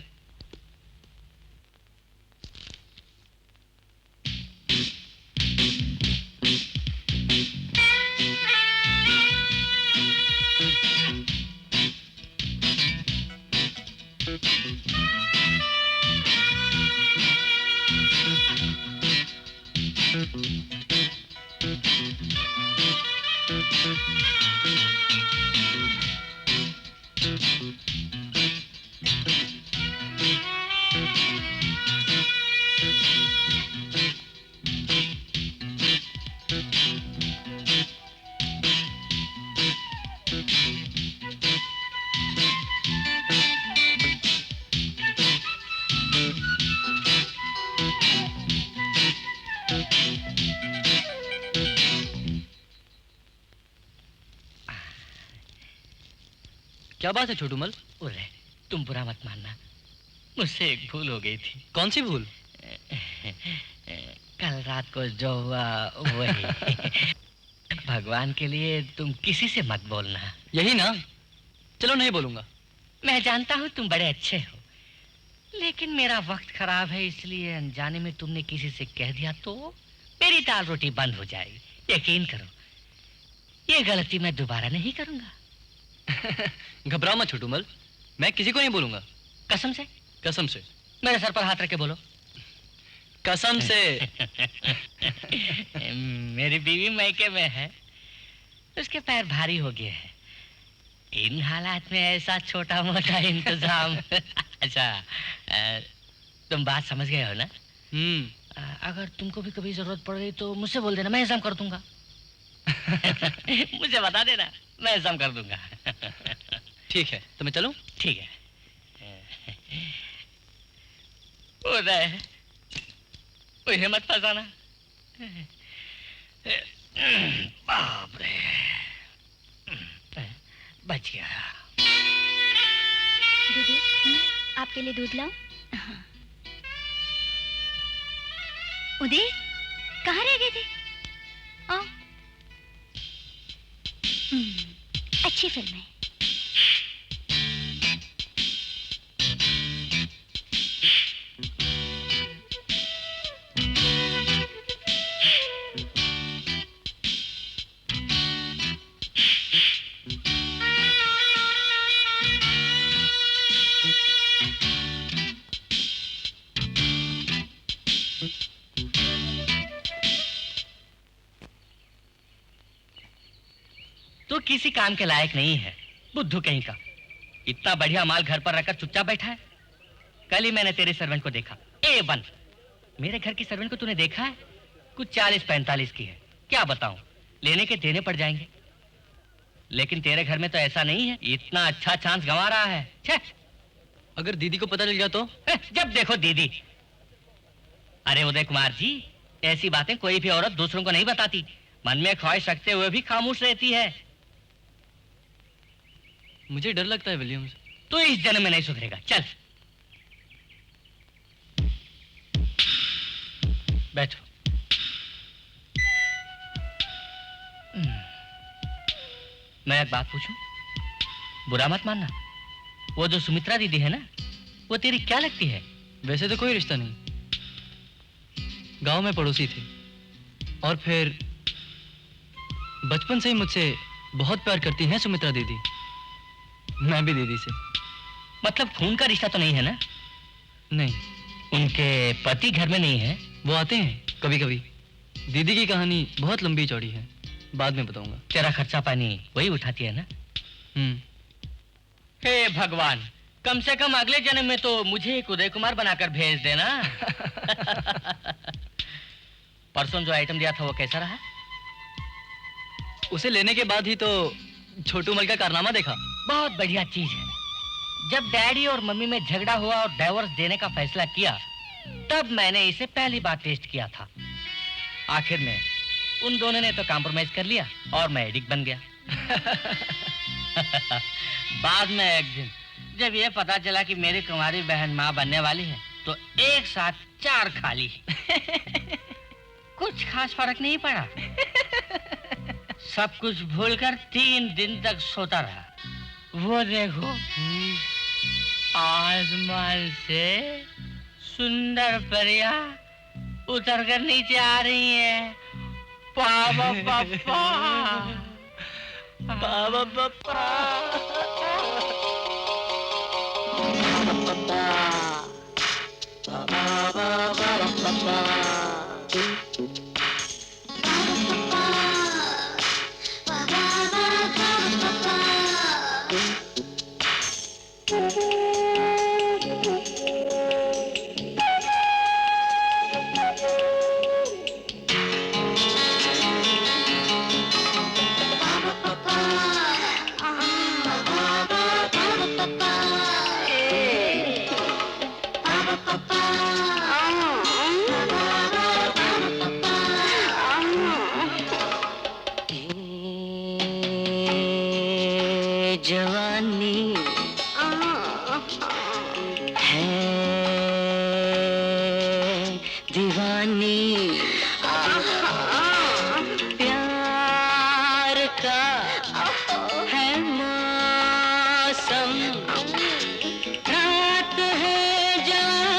Speaker 3: क्या बात है छोटूमल?
Speaker 4: उदय, तुम बुरा मत मानना, मुझसे एक भूल हो गई थी।
Speaker 3: कौन सी भूल?
Speaker 4: कल रात को जो हुआ वही। भगवान के लिए तुम किसी से मत बोलना।
Speaker 3: यही ना? चलो, नहीं बोलूंगा।
Speaker 4: मैं जानता हूँ तुम बड़े अच्छे हो, लेकिन मेरा वक्त खराब है, इसलिए अनजाने में तुमने किसी से कह दिया तो मेरी दाल रोटी बंद हो जाएगी। यकीन करो, ये गलती मैं दोबारा नहीं करूंगा।
Speaker 3: घबराओ मत छोटूमल, मैं किसी को नहीं बोलूंगा।
Speaker 4: कसम से?
Speaker 3: कसम से।
Speaker 4: मेरे सर पर हाथ रख के बोलो।
Speaker 3: कसम से।
Speaker 4: मेरी बीवी मैके में है, उसके पैर भारी हो गए हैं। इन हालात में ऐसा छोटा मोटा इंतजाम। अच्छा, तुम बात समझ गए हो ना? अगर तुमको भी कभी जरूरत पड़ गई तो मुझसे बोल देना, मैं इंतजाम कर दूंगा। मुझे बता देना, मैं इंतजाम कर दूंगा।
Speaker 3: ठीक है, तो मैं चलूं?
Speaker 4: ठीक है। उदय, मुझे मत फंसाना। बाप रे, बच गया।
Speaker 1: दीदी, आपके लिए दूध लाऊं? हाँ। उदय, कहाँ रह गए थे? आओ। अच्छी फिल्म है।
Speaker 4: तो किसी काम के लायक नहीं है, बुद्धू कहीं का। इतना बढ़िया माल घर पर रखकर चुपचाप बैठा है। कल ही मैंने तेरे सर्वेंट को देखा, A1। मेरे घर की सर्वेंट को तूने देखा है? कुछ 40-45 की है। क्या बताऊं, लेने के देने पड़ जाएंगे। लेकिन तेरे घर में तो ऐसा नहीं है, इतना अच्छा चांस गंवा रहा है। छे!
Speaker 3: अगर दीदी को पता चल गया तो?
Speaker 4: जब देखो दीदी। अरे उदय कुमार जी, ऐसी बातें कोई भी औरत दूसरों को नहीं बताती, मन में ख्वाहिश रखते हुए भी खामोश रहती है।
Speaker 3: मुझे डर लगता है विलियम्स।
Speaker 4: तो इस जन्म में नहीं सुधरेगा। चल बैठो। मैं एक बात पूछूं? बुरा मत मानना। वो जो सुमित्रा दीदी है ना, वो तेरी क्या लगती है?
Speaker 3: वैसे तो कोई रिश्ता नहीं, गांव में पड़ोसी थे, और फिर बचपन से ही मुझसे बहुत प्यार करती हैं सुमित्रा दीदी। मैं भी दीदी से।
Speaker 4: मतलब खून का रिश्ता तो नहीं है ना?
Speaker 3: नहीं।
Speaker 4: उनके पति घर में नहीं है?
Speaker 3: वो आते हैं कभी कभी। दीदी की कहानी बहुत लंबी चौड़ी है, बाद में बताऊंगा।
Speaker 4: तेरा खर्चा पानी वही उठाती है ना? हे भगवान, कम से कम अगले जन्म में तो मुझे एक उदय कुमार बनाकर भेज देना। परसों जो आइटम दिया था वो कैसा रहा?
Speaker 3: उसे लेने के बाद ही तो छोटू मल का कारनामा देखा।
Speaker 4: बहुत बढ़िया चीज है। जब डैडी और मम्मी में झगड़ा हुआ और डाइवोर्स देने का फैसला किया, तब मैंने इसे पहली बार टेस्ट किया था। आखिर में उन दोनों ने तो कॉम्प्रोमाइज कर लिया और मैं एडिक्ट बन गया। बाद में एक दिन जब ये पता चला कि मेरी कुंवारी बहन माँ बनने वाली है, तो एक साथ 4 खा ली। कुछ खास फर्क नहीं पड़ा। सब कुछ भूलकर 3 दिन तक सोता रहा। वो देखो, आसमान से सुंदर परियां उतरकर नीचे आ रही हैं। पापा पापा पापा पापा।
Speaker 6: जवानी है दीवानी, प्यार का है मौसम, रात है जवां।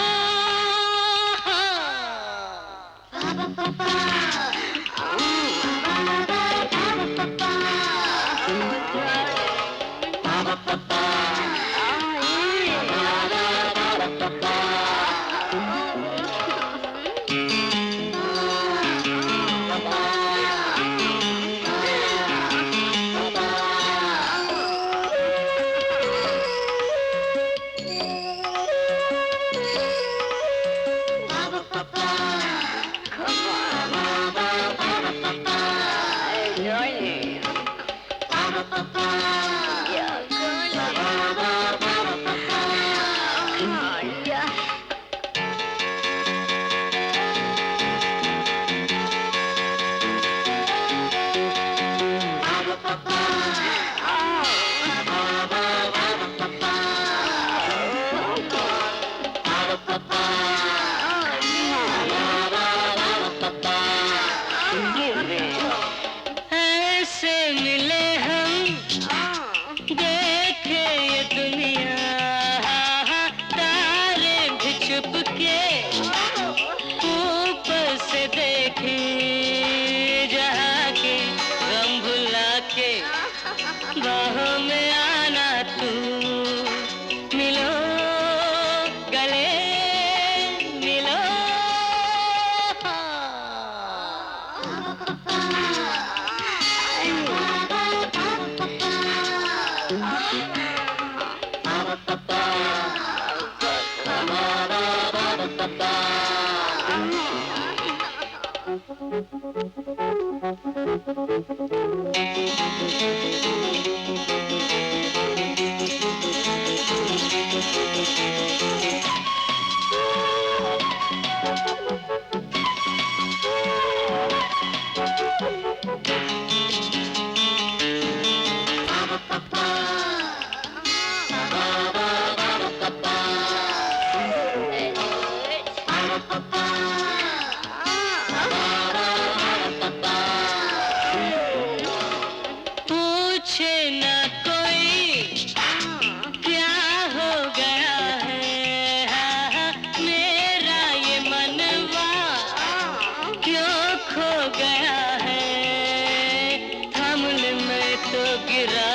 Speaker 6: ऐसे मिले हम, देखे ये दुनिया, तारे भी छुप के ऊपर से देखे, जहाँ के गम भुला के बाहों में आना तू, मिलो गले मिलो।
Speaker 1: Thank you.
Speaker 6: पूछे ना कोई क्या हो गया है, हाँ, मेरा ये मनवा क्यों खो गया है। थमले में तो गिरा,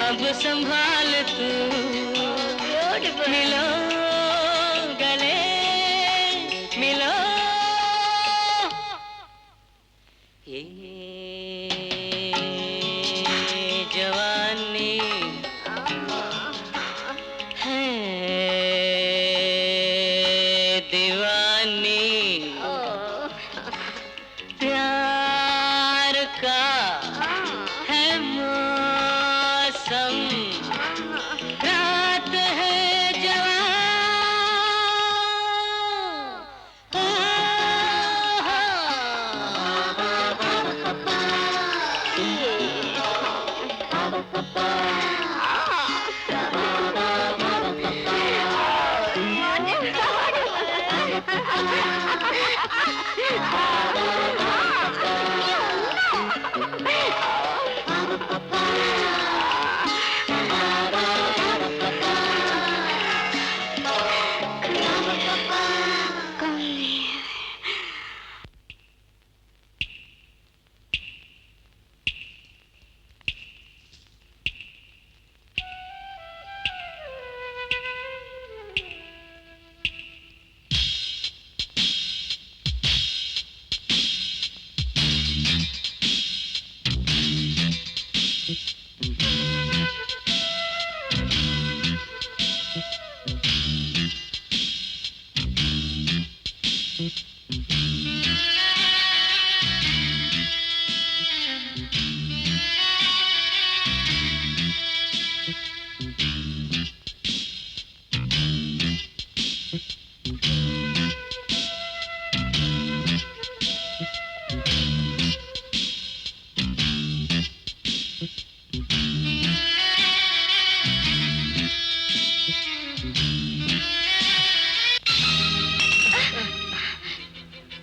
Speaker 6: अब संभाल तू, मिलो गले मिलो। ये जवानी है दीवानी, प्यार का है मौसम, रात है जवान।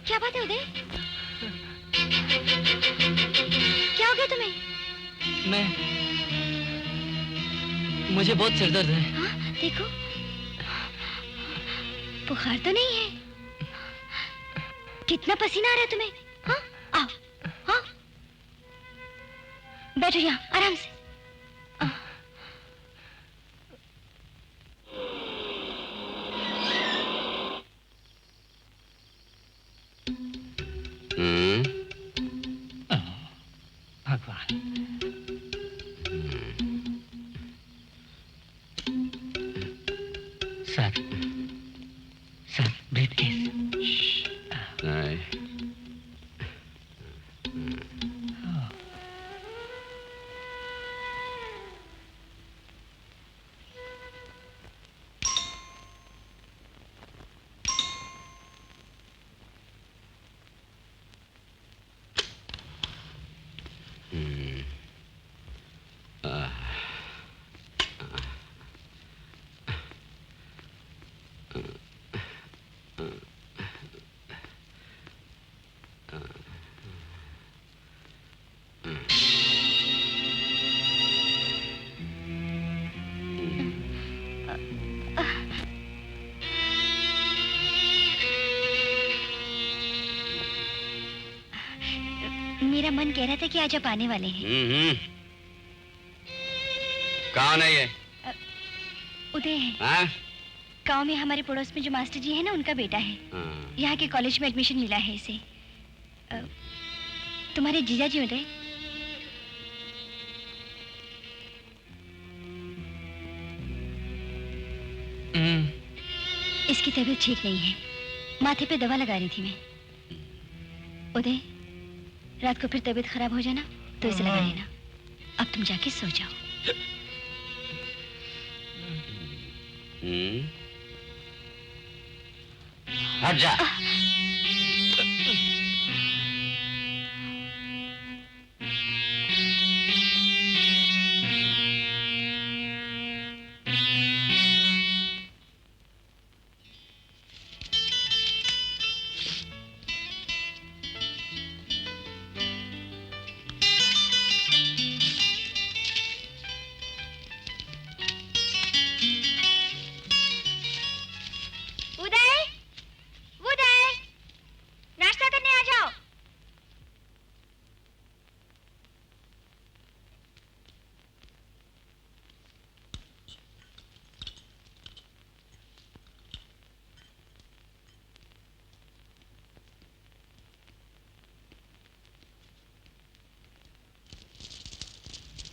Speaker 1: क्या बात है उदय? क्या हो गया तुम्हें?
Speaker 3: मुझे बहुत सिरदर्द है।
Speaker 1: हाँ, देखो बुखार तो नहीं है। कितना पसीना आ रहा है तुम्हें? हाँ, आओ, हाँ, बैठो यहाँ आराम से।
Speaker 2: भगवान, सर, ब्रीफकेस। मेरा मन कह रहा था कि आज आप आने वाले हैं।
Speaker 5: कौन है ये?
Speaker 1: उदय है।
Speaker 5: हाँ?
Speaker 1: गांव में हमारे पड़ोस में जो मास्टर जी है ना, उनका बेटा है। यहाँ के कॉलेज में एडमिशन मिला है इसे। तुम्हारे जीजा जी उदय। इसकी तबीयत ठीक नहीं है, माथे पे दवा लगा रही थी मैं। उदय, रात को फिर तबीयत खराब हो जाना तो इसे लगा लेना। अब तुम जाके सो जाओ।
Speaker 2: हट जा।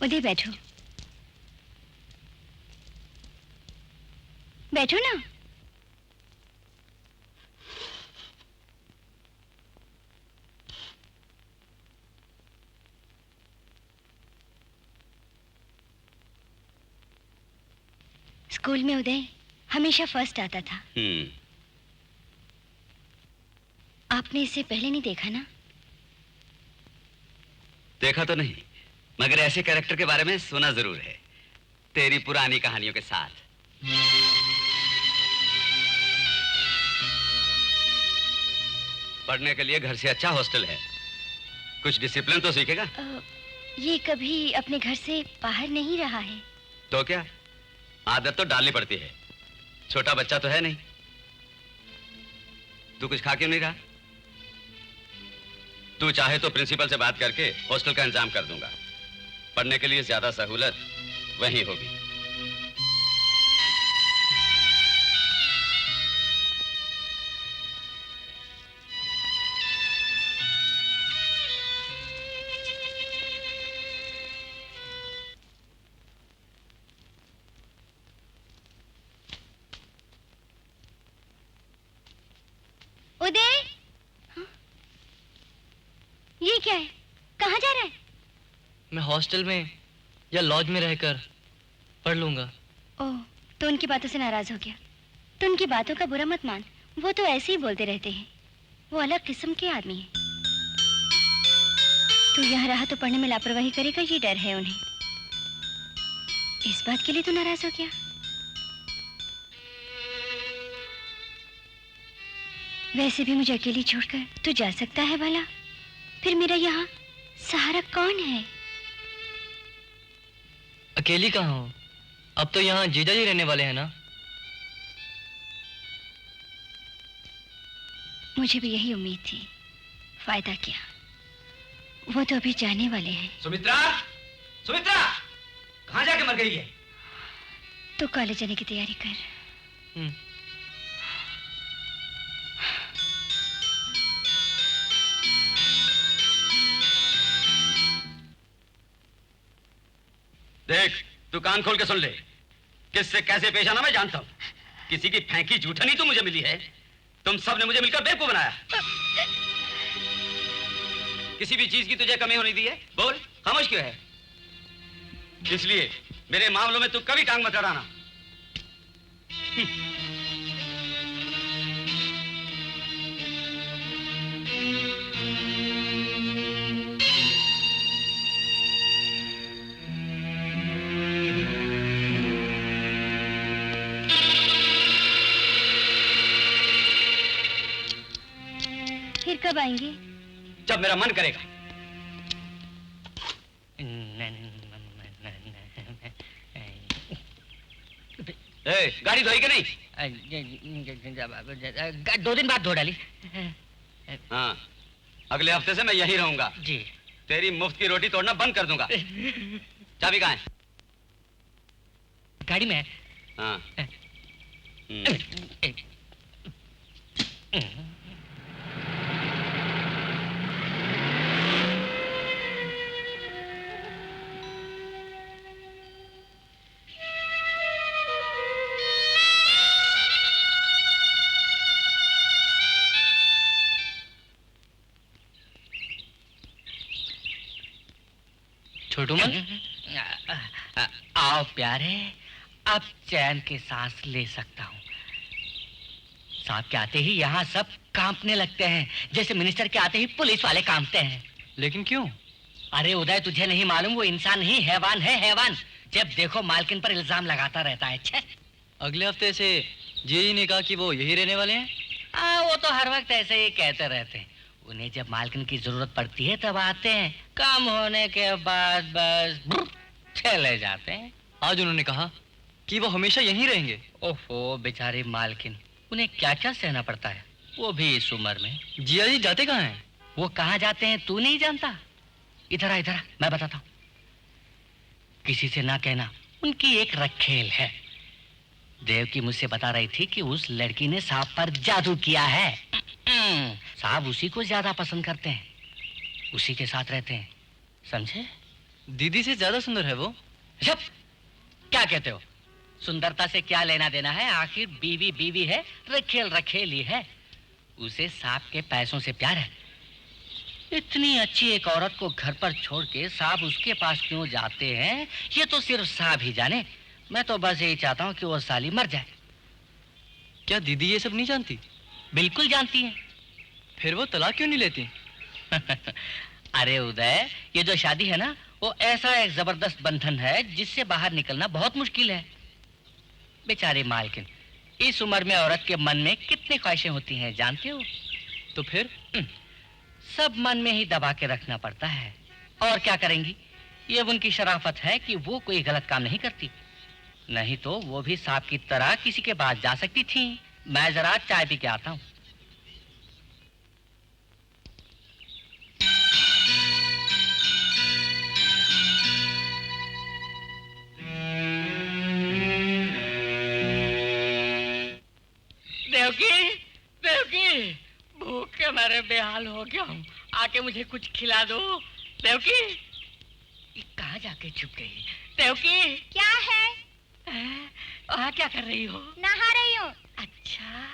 Speaker 1: उधर बैठो, बैठो ना। स्कूल में उदय हमेशा फर्स्ट आता था। आपने इसे पहले नहीं देखा ना?
Speaker 2: देखा तो नहीं, मगर ऐसे कैरेक्टर के बारे में सुना जरूर है, तेरी पुरानी कहानियों के साथ। पढ़ने के लिए घर से अच्छा हॉस्टल है, कुछ डिसिप्लिन तो सीखेगा।
Speaker 1: ये कभी अपने घर से बाहर नहीं रहा है।
Speaker 2: तो क्या, आदत तो डालनी पड़ती है, छोटा बच्चा तो है नहीं। तू कुछ खा क्यों नहीं रहा? तू चाहे तो प्रिंसिपल से बात करके हॉस्टल का इंतजाम कर दूंगा, पढ़ने के लिए ज्यादा सहूलत वहीं होगी।
Speaker 1: उदय, ये क्या है? कहाँ जा रहा है?
Speaker 3: मैं हॉस्टल में या लॉज में रहकर पढ़ लूंगा।
Speaker 1: ओह, तो उनकी बातों से नाराज हो गया? तो उनकी बातों का बुरा मत मान, वो तो ऐसे ही बोलते रहते हैं, वो अलग किस्म के आदमी हैं। तू यहाँ रहा तो पढ़ने में लापरवाही करेगा, ये डर है उन्हें। इस बात के लिए तू नाराज हो गया? वैसे भी मुझे अकेली छोड़कर तू जा सकता है भला? फिर मेरा यहाँ सहारा कौन है?
Speaker 3: अकेली कहाँ हो? अब तो यहाँ जीजा जी रहने वाले हैं ना?
Speaker 1: मुझे भी यही उम्मीद थी, फायदा क्या, वो तो अभी जाने वाले हैं।
Speaker 2: सुमित्रा, सुमित्रा, कहाँ जाके मर गई है?
Speaker 1: तो कॉलेज जाने की तैयारी कर।
Speaker 2: देख, तू कान खोल के सुन ले, किससे कैसे पेश आना मैं जानता हूँ। किसी की फेंकी जूठनी तो मुझे मिली है, तुम सब ने मुझे मिलकर बेवकूफ बनाया। किसी भी चीज की तुझे कमी होने दी है? बोल, खामोश क्यों है? इसलिए मेरे मामलों में तू कभी टांग मत अड़ाना।
Speaker 1: फिर कब आएंगे?
Speaker 2: जब मेरा मन करेगा। गाड़ी धोई कि नहीं?
Speaker 4: 2 दिन बाद धो डाली।
Speaker 2: हाँ, अगले हफ्ते से मैं यहीं रहूंगा।
Speaker 4: जी।
Speaker 2: तेरी मुफ्त की रोटी तोड़ना बंद कर दूंगा। चाबी कहाँ है?
Speaker 4: गाड़ी में है।
Speaker 2: हाँ।
Speaker 3: छोटू मन,
Speaker 4: आओ प्यारे, अब चैन के सांस ले सकता हूँ। सांप के आते ही यहाँ सब कांपने लगते हैं, जैसे मिनिस्टर के आते ही पुलिस वाले कांपते हैं।
Speaker 3: लेकिन क्यों?
Speaker 4: अरे उदय, तुझे नहीं मालूम, वो इंसान नहीं हैवान है, हैवान। जब देखो मालकिन पर इल्जाम लगाता रहता है। छे।
Speaker 3: अगले हफ्ते से जी ने कहा कि वो यही रहने वाले हैं।
Speaker 4: वो तो हर वक्त ऐसे ही कहते रहते हैं। उन्हें जब मालकिन की जरूरत पड़ती है तब आते हैं, काम होने के बाद बस चले जाते हैं।
Speaker 3: आज उन्होंने कहा कि वो हमेशा यहीं रहेंगे।
Speaker 4: ओहो, बेचारी मालकिन, उन्हें क्या क्या सहना पड़ता है, वो भी इस उम्र में।
Speaker 3: जिया जी जाते कहाँ हैं?
Speaker 4: वो कहाँ जाते हैं तू नहीं जानता? इधर आ, इधर आ, मैं बताता हूँ। किसी से ना कहना, उनकी एक रखेल है। देवकी मुझसे बता रही थी कि उस लड़की ने सांप पर जादू किया है। सांप उसी को ज्यादा पसंद करते हैं, उसी के साथ रहते हैं, समझे?
Speaker 3: दीदी से ज्यादा सुंदर है वो।
Speaker 4: जब क्या कहते हो? सुंदरता से क्या लेना देना है? आखिर बीवी बीवी है, रखेल रखेली है। उसे साहब के पैसों से प्यार है। इतनी अच्छी एक औरत को घर पर छोड़ के साहब उसके पास क्यों जाते हैं, ये तो सिर्फ साहब ही जाने। मैं तो बस यही चाहता हूँ कि वो साली मर जाए।
Speaker 3: क्या दीदी ये सब नहीं जानती?
Speaker 4: बिल्कुल जानती है।
Speaker 3: फिर वो तलाक क्यों नहीं लेती?
Speaker 4: अरे उदय, ये जो शादी है ना, वो ऐसा एक जबरदस्त बंधन है जिससे बाहर निकलना बहुत मुश्किल है। बेचारी मालकिन, इस उम्र में औरत के मन में कितनी ख्वाहिशें होती हैं जानते हो?
Speaker 3: तो फिर
Speaker 4: सब मन में ही दबा के रखना पड़ता है। और क्या करेंगी? ये उनकी शराफत है कि वो कोई गलत काम नहीं करती। नहीं तो वो भी सांप की तरह किसी के पास जा सकती थी। मैं जरा चाय पी के आता हूँ। देवकी, देवकी, भूख के मारे बेहाल हो गया हूँ। आके मुझे कुछ खिला दो। देवकी, ये कहाँ जाके छुप गई? देवकी,
Speaker 1: क्या है?
Speaker 4: वहाँ क्या कर रही हो?
Speaker 1: नहा रही हूँ।
Speaker 4: अच्छा,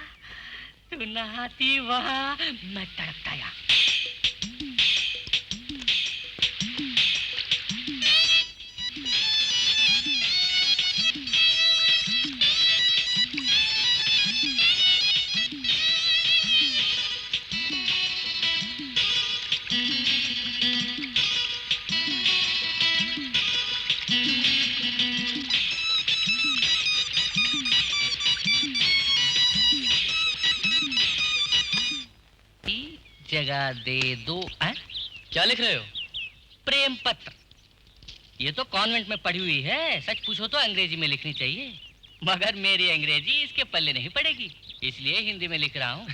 Speaker 4: तू नहाती वहाँ, मैं तड़पता यहाँ। जगह दे दो।
Speaker 3: क्या लिख रहे हो?
Speaker 4: प्रेम पत्र। ये तो कॉन्वेंट में पढ़ी हुई है, सच पूछो तो अंग्रेजी में लिखनी चाहिए, मगर मेरी अंग्रेजी इसके पल्ले नहीं पड़ेगी, इसलिए हिंदी में लिख रहा हूँ।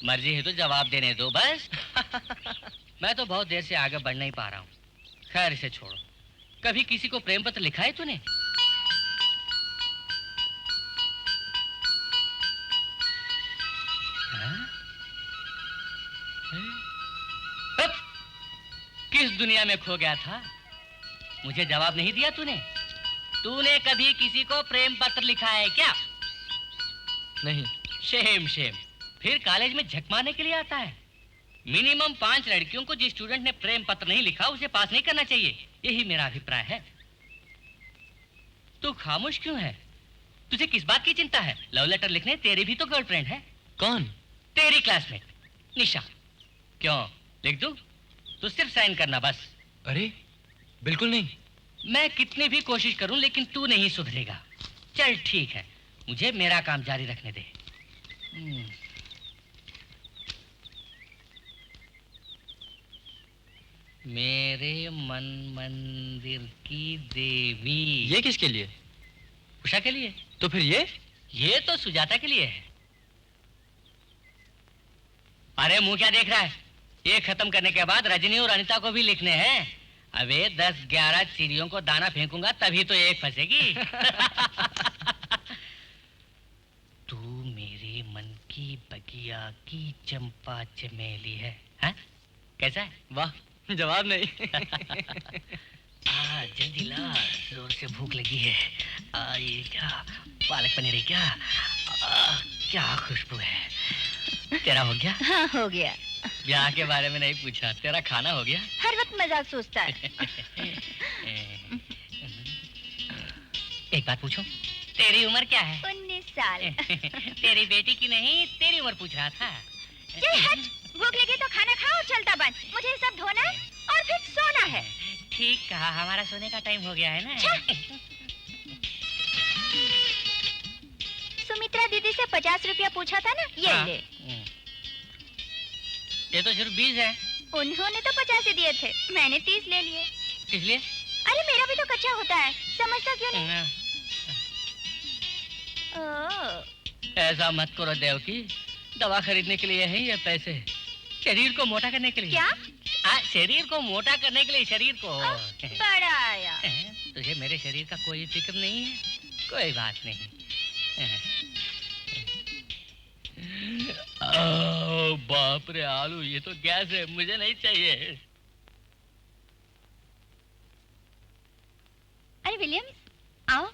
Speaker 4: मर्जी है तो जवाब देने दो बस। मैं तो बहुत देर से आगे बढ़ नहीं पा रहा हूँ। खैर इसे छोड़ो। कभी किसी को प्रेम पत्र लिखा है तूने? किस दुनिया में खो गया था? मुझे जवाब नहीं दिया तूने। तूने कभी किसी को प्रेम पत्र लिखा है क्या?
Speaker 3: नहीं।
Speaker 4: Shem Shem. फिर कॉलेज में झक मारने के लिए आता है। मिनिमम 5 लड़कियों को जिस स्टूडेंट ने प्रेम पत्र नहीं लिखा उसे पास नहीं करना चाहिए, यही मेरा अभिप्राय है। तू खामोश क्यों है? तुझे किस बात की चिंता है? लव लेटर लिखने तेरी भी तो गर्लफ्रेंड है।
Speaker 3: कौन?
Speaker 4: तेरी क्लासमेट निशा। क्यों, लिख दूं? तू सिर्फ साइन करना बस।
Speaker 3: अरे बिल्कुल नहीं।
Speaker 4: मैं कितनी भी कोशिश करूं लेकिन तू नहीं सुधरेगा। चल ठीक है, मुझे मेरा काम जारी रखने दे। मेरे मन मंदिर की देवी।
Speaker 3: ये किसके लिए?
Speaker 4: उषा के लिए।
Speaker 3: तो फिर ये
Speaker 4: तो सुजाता के लिए है। अरे मुंह क्या देख रहा है? ये खत्म करने के बाद रजनी और अनिता को भी लिखने हैं। अबे 10-11 चिड़ियों को दाना फेंकूंगा तभी तो एक फंसेगी। तू मेरे मन की बगिया की चंपा चमेली है, हाँ? कैसा है?
Speaker 3: वाह, जवाब नहीं।
Speaker 4: जल्दी ला, जोर से भूख लगी है। ये क्या पालक पनीर है क्या? क्या खुशबू है। तेरा हो गया?
Speaker 1: हाँ हो गया।
Speaker 4: ब्याह के बारे में नहीं पूछा, तेरा खाना हो गया?
Speaker 1: हर वक्त मजाक सोचता है।
Speaker 4: एक बात पूछूं? तेरी उम्र क्या है?
Speaker 1: 19 साल।
Speaker 4: तेरी बेटी की नहीं, तेरी उम्र पूछ रहा था।
Speaker 1: चल हट, भूख लगी तो खाना खा और चलता बन। मुझे सब धोना है और फिर सोना है।
Speaker 4: ठीक कहा, हमारा सोने का टाइम हो गया है ना।
Speaker 1: सुमित्रा दीदी से 50 रुपया पूछा था ना, ये ले।
Speaker 4: ये तो सिर्फ 20 है।
Speaker 1: उन्होंने तो 50 ही दिए थे, मैंने 30 ले लिए।
Speaker 4: इसलिए?
Speaker 1: अरे मेरा भी तो कच्चा होता है, समझता क्यों नहीं?
Speaker 4: ऐसा मत करो देवकी, दवा खरीदने के लिए है ये पैसे, शरीर को मोटा करने के लिए।
Speaker 1: क्या?
Speaker 4: शरीर को मोटा करने के लिए, शरीर को।
Speaker 1: बड़ा आया।
Speaker 4: तुझे मेरे शरीर का कोई फिक्र नहीं है? कोई बात नहीं। बाप रे आलू, ये तो गैस है, मुझे नहीं चाहिए।
Speaker 1: मिस्टर विलियम्स, आओ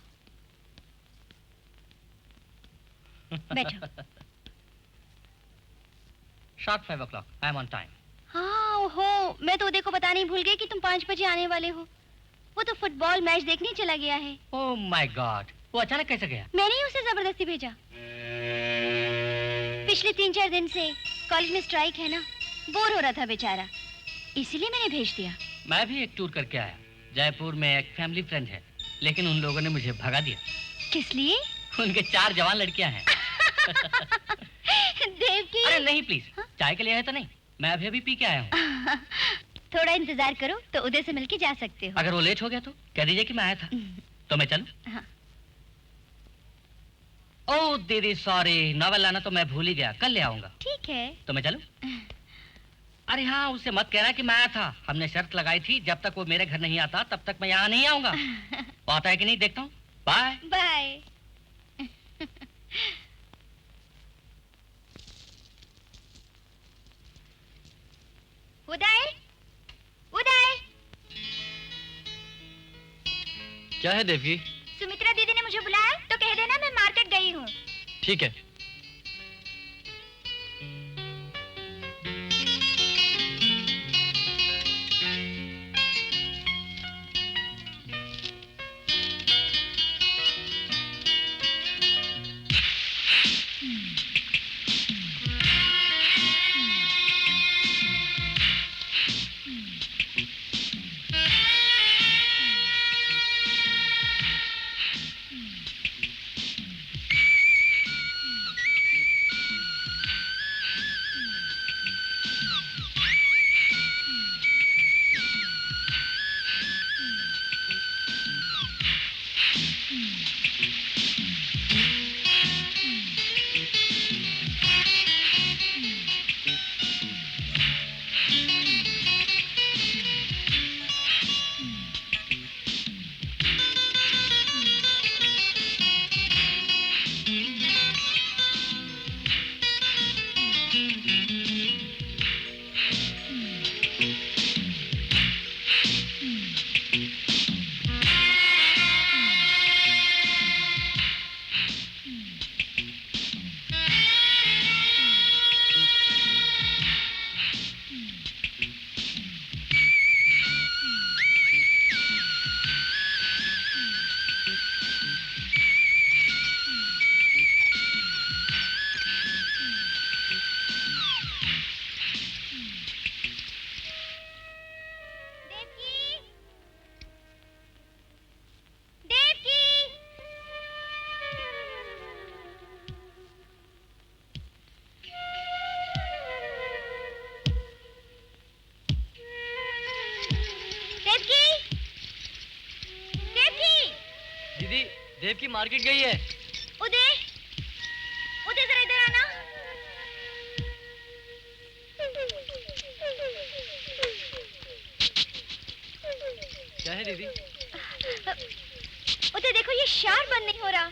Speaker 1: बैठो।
Speaker 4: Sharp 5 o'clock. I am on time.
Speaker 1: हाँ हो, मैं तो उदय को बताना ही भूल गई कि तुम 5 बजे आने वाले हो। वो तो फुटबॉल मैच देखने चला गया है।
Speaker 4: Oh my God. वो अचानक कैसे गया?
Speaker 1: मैंने ही उसे जबरदस्ती भेजा। पिछले 3-4 दिन से कॉलेज में स्ट्राइक है ना, बोर हो रहा था बेचारा, इसीलिए मैंने भेज दिया।
Speaker 4: मैं भी एक टूर करके आया। जयपुर में एक फैमिली फ्रेंड है, लेकिन उन लोगों ने मुझे भगा दिया।
Speaker 1: किस लिए?
Speaker 4: उनके 4 जवान लड़कियां हैं।
Speaker 1: देवकी।
Speaker 4: अरे नहीं प्लीज, चाय के लिए है तो नहीं, मैं अभी अभी पी के आया हूँ।
Speaker 1: थोड़ा इंतजार करो तो उदय से मिलके जा सकते हो।
Speaker 4: अगर वो लेट हो गया तो कह दीजिए कि मैं आया था। तो मैं चलूं?
Speaker 1: हाँ।
Speaker 4: ओह दीदी सॉरी, नॉवेल लाना तो मैं भूल ही गया, कल ले आऊंगा।
Speaker 1: ठीक है।
Speaker 4: तो मैं चलूं? अरे हाँ, उससे मत कहना कि मैं आया था। हमने शर्त लगाई थी, जब तक वो मेरे घर नहीं आता तब तक मैं यहाँ नहीं आऊंगा। वो आता है कि नहीं देखता हूँ। Bye
Speaker 1: bye. उदय, उदय।
Speaker 3: क्या है देवकी?
Speaker 1: सुमित्रा दीदी ने मुझे बुलाया तो कह देना मैं मार्केट गई हूँ।
Speaker 3: ठीक है। देवकी मार्केट गई है।
Speaker 1: उदय, उदय जरा इधर आना।
Speaker 3: क्या है दीदी?
Speaker 1: उदय देखो ये शार बंद नहीं हो रहा।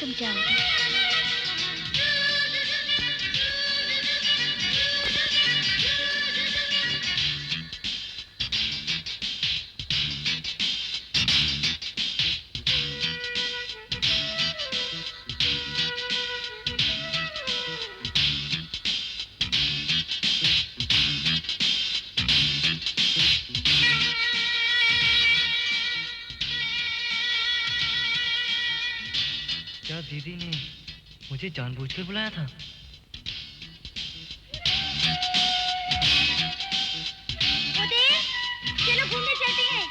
Speaker 1: तुम जाओगे।
Speaker 3: क्या दीदी ने मुझे जानबूझकर बुलाया था?
Speaker 1: उदय, चलो घूमने चलते हैं।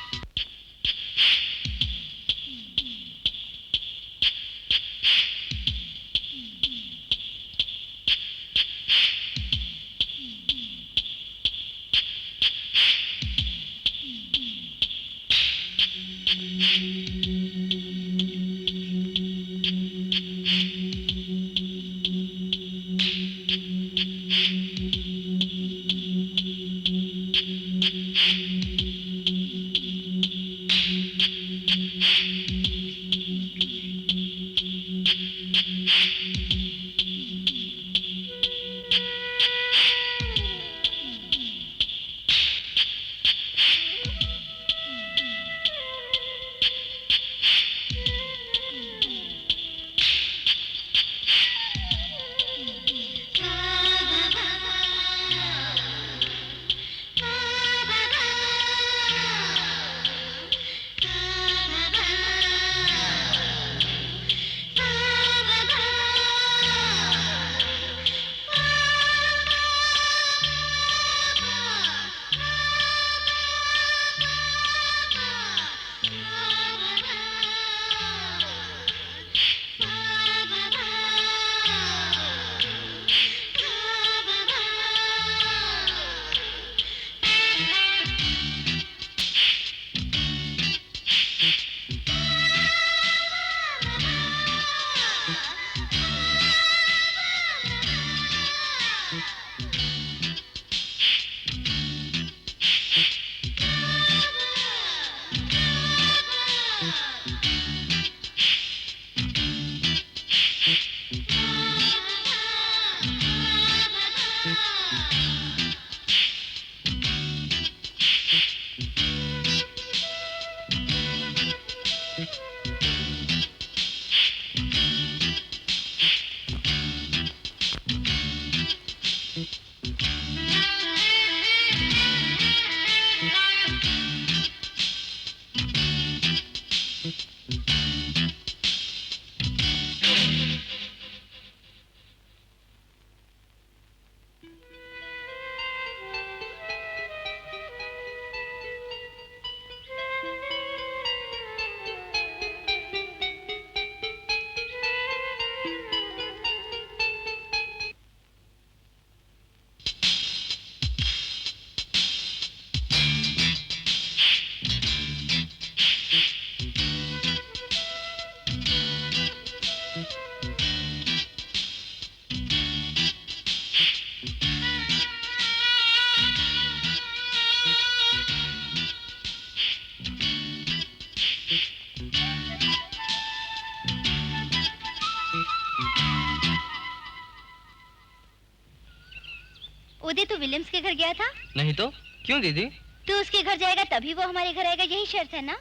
Speaker 1: उदय तू विलियम्स के घर गया था?
Speaker 3: नहीं तो क्यों दीदी?
Speaker 1: तू उसके घर जाएगा तभी वो हमारे घर आएगा, यही शर्त है ना?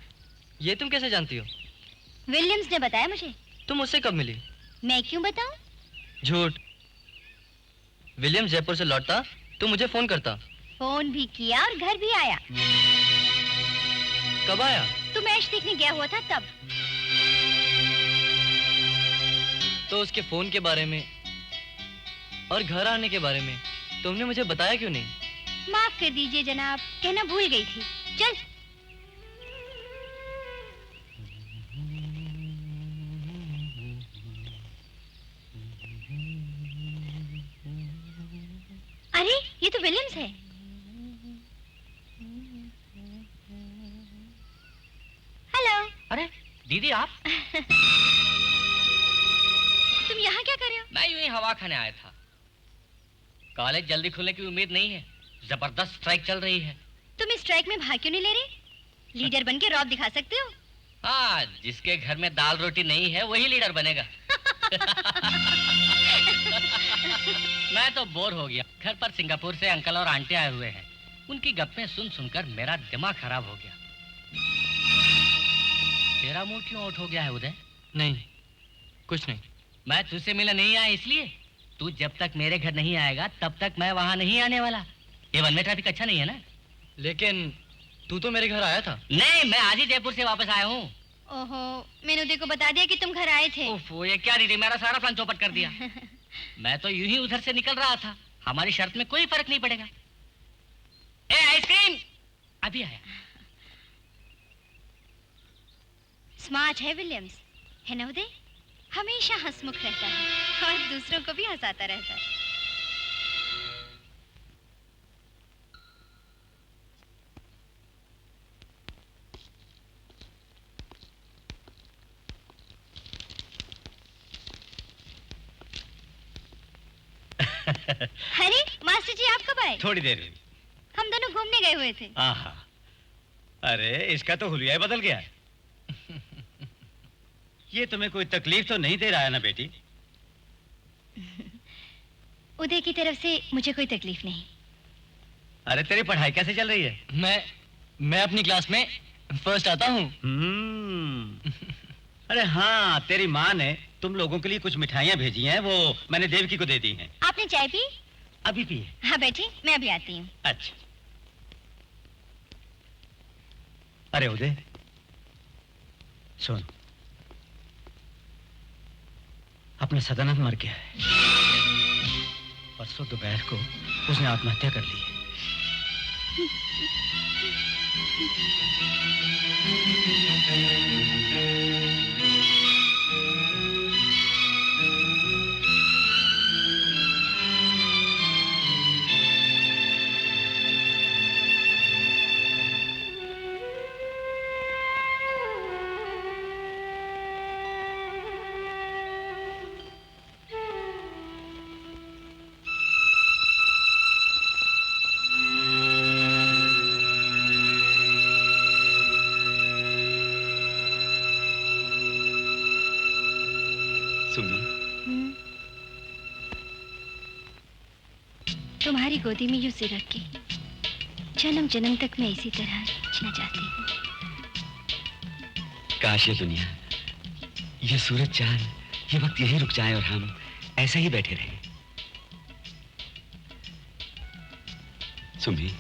Speaker 3: ये तुम कैसे जानती हो?
Speaker 1: विलियम्स ने बताया मुझे।
Speaker 3: तुम उससे कब मिली?
Speaker 1: मैं क्यों बताऊं?
Speaker 3: झूठ। विलियम जयपुर से लौटता तो मुझे फोन करता।
Speaker 1: फोन भी किया और घर भी आया।
Speaker 3: कब आया?
Speaker 1: तू मैच देखने गया हुआ था तब।
Speaker 3: तो उसके फोन के बारे में और घर आने के बारे में तुमने मुझे बताया क्यों नहीं?
Speaker 1: माफ कर दीजिए जनाब, कहना भूल गई थी। चल। अरे ये तो विलियम्स है। हेलो।
Speaker 4: अरे दीदी आप?
Speaker 1: तुम यहाँ क्या कर रहे हो?
Speaker 4: मैं यूं ही हवा खाने आया था। कॉलेज जल्दी खुलने की उम्मीद नहीं है, जबरदस्त स्ट्राइक चल रही है।
Speaker 1: तुम इस स्ट्राइक में भाग क्यों नहीं ले रहे? लीडर बन के रौब दिखा सकते हो।
Speaker 4: हाँ, जिसके घर में दाल रोटी नहीं है वही लीडर बनेगा। मैं तो बोर हो गया। घर पर सिंगापुर से अंकल और आंटी आए हुए हैं। उनकी गप्पें सुन सुनकर मेरा दिमाग खराब हो गया। तेरा मुंह क्यों आउट हो गया है उदय?
Speaker 3: नहीं, कुछ नहीं।
Speaker 4: मैं तुझसे मिलने नहीं आया इसलिए। तू जब तक मेरे घर नहीं आएगा तब तक मैं वहां नहीं आने वाला। ये वन वे ट्रैफिक अच्छा नहीं है ना?
Speaker 3: लेकिन तू तो मेरे घर आया था।
Speaker 4: नहीं, मैं आज ही जयपुर से वापस आया हूँ।
Speaker 1: ओहो, मैंने उदय को बता दिया कि तुम घर आए थे।
Speaker 4: ओफो, ये क्या दीदी, मेरा सारा प्लान चौपट कर दिया। मैं तो यूं ही उधर से निकल रहा था। हमारी शर्त में कोई फर्क नहीं पड़ेगा। ए आइसक्रीम अभी आया।
Speaker 1: स्मार्ट है विलियम्स, है ना उदय? हमेशा हंसमुख रहता है और दूसरों को भी हंसाता रहता है। अरे मास्टर जी आप कब आए?
Speaker 2: थोड़ी देर हुई।
Speaker 1: हम दोनों घूमने गए हुए थे।
Speaker 2: आहा, अरे इसका तो हुलिया ही बदल गया है। ये तुम्हें कोई तकलीफ तो नहीं दे रहा है ना बेटी?
Speaker 1: उदय की तरफ से मुझे कोई तकलीफ नहीं।
Speaker 2: अरे तेरी पढ़ाई कैसे चल रही है?
Speaker 3: मैं अपनी क्लास में फर्स्ट आता हूँ।
Speaker 2: अरे हाँ, तेरी माँ ने तुम लोगों के लिए कुछ मिठाइयाँ भेजी हैं, वो मैंने देवकी को दे दी हैं।
Speaker 1: आपने चाय पी?
Speaker 2: अभी पी है।
Speaker 1: हाँ बैठी, मैं अभी आती हूँ।
Speaker 2: अच्छा। अरे उदय सुन, अपना सदानंद मर गया है। परसों दोपहर को उसने आत्महत्या कर ली है। तुम्हारी गोदी में यूं सिर रख के जन्म जन्म तक मैं इसी तरह जीना चाहती हूँ।
Speaker 7: काश ये दुनिया, ये सूरज चांद, ये वक्त यही रुक जाए और हम ऐसा ही बैठे रहें। सुमी,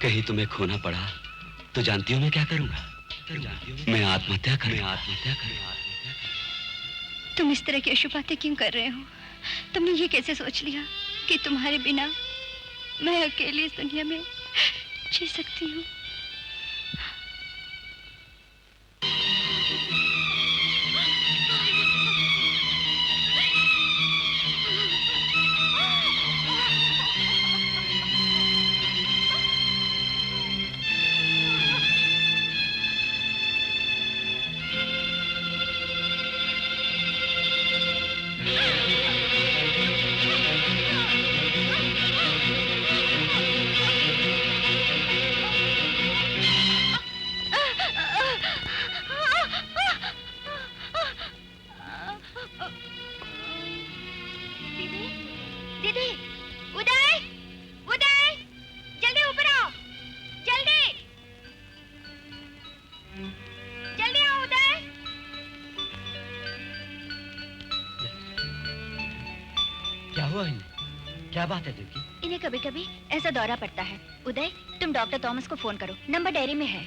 Speaker 7: कहीं तुम्हें खोना पड़ा तो जानती हो मैं क्या करूंगा? मैं आत्महत्या करूंगा।
Speaker 1: तुम इस तरह की अशुभ बातें क्यों कर रहे हो? तुमने ये कैसे सोच लिया कि तुम्हारे बिना मैं अकेली इस दुनिया में जी सकती हूँ?
Speaker 2: क्या बात है देवकी?
Speaker 1: इन्हें कभी कभी ऐसा दौरा पड़ता है। उदय, तुम डॉक्टर थॉमस को फोन करो, नंबर डायरी में है।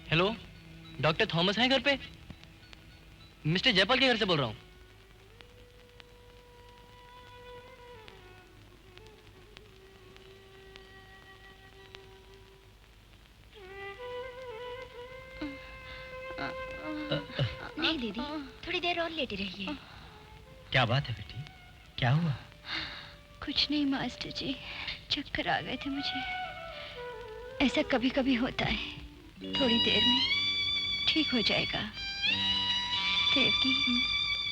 Speaker 3: हेलो, डॉक्टर थॉमस हैं घर पे? मिस्टर जयपाल के घर से बोल रहा हूँ।
Speaker 1: नहीं दीदी, थोड़ी देर और लेटी रहिए।
Speaker 2: क्या बात है बेटी, क्या हुआ?
Speaker 1: कुछ नहीं मास्टर जी, चक्कर आ गए थे मुझे। ऐसा कभी कभी होता है, थोड़ी देर में ठीक हो जाएगा। देवकी,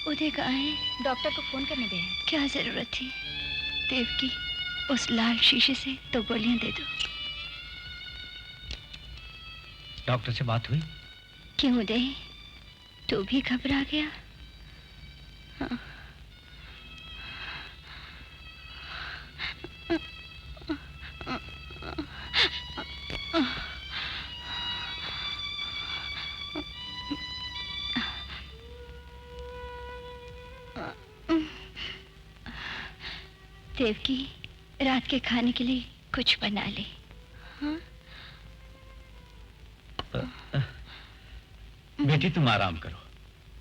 Speaker 1: उदय कहाँ है? डॉक्टर को फोन करने गए हैं। क्या जरूरत थी? देवकी, उस लाल शीशे से तो गोलियां दे दो।
Speaker 2: डॉक्टर से बात हुई?
Speaker 1: क्यों उदय, तू भी घबरा गया? हाँ। देवकी, रात के खाने के लिए कुछ बना ले। हाँ?
Speaker 2: बेटी तुम आराम करो।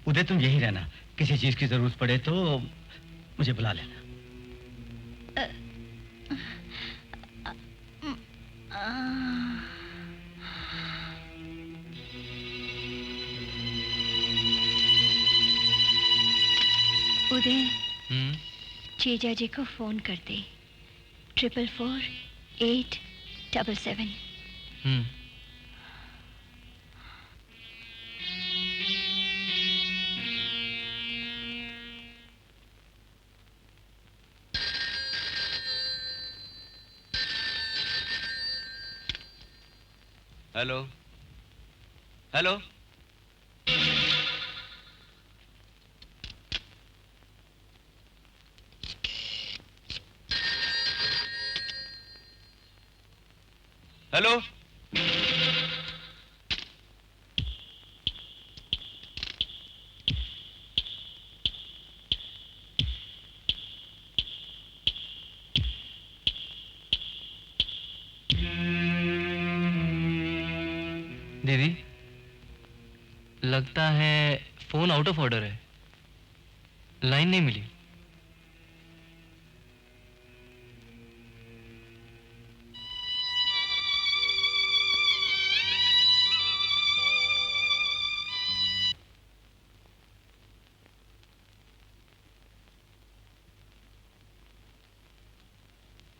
Speaker 2: उदय तुम यही रहना, किसी चीज की जरूरत पड़े तो मुझे बुला लेना।
Speaker 1: उदय, जीजा जी को फोन कर दे, 444-877।
Speaker 7: Hello hello. हेलो।
Speaker 3: दीदी, लगता है फोन आउट ऑफ ऑर्डर है, लाइन नहीं मिली।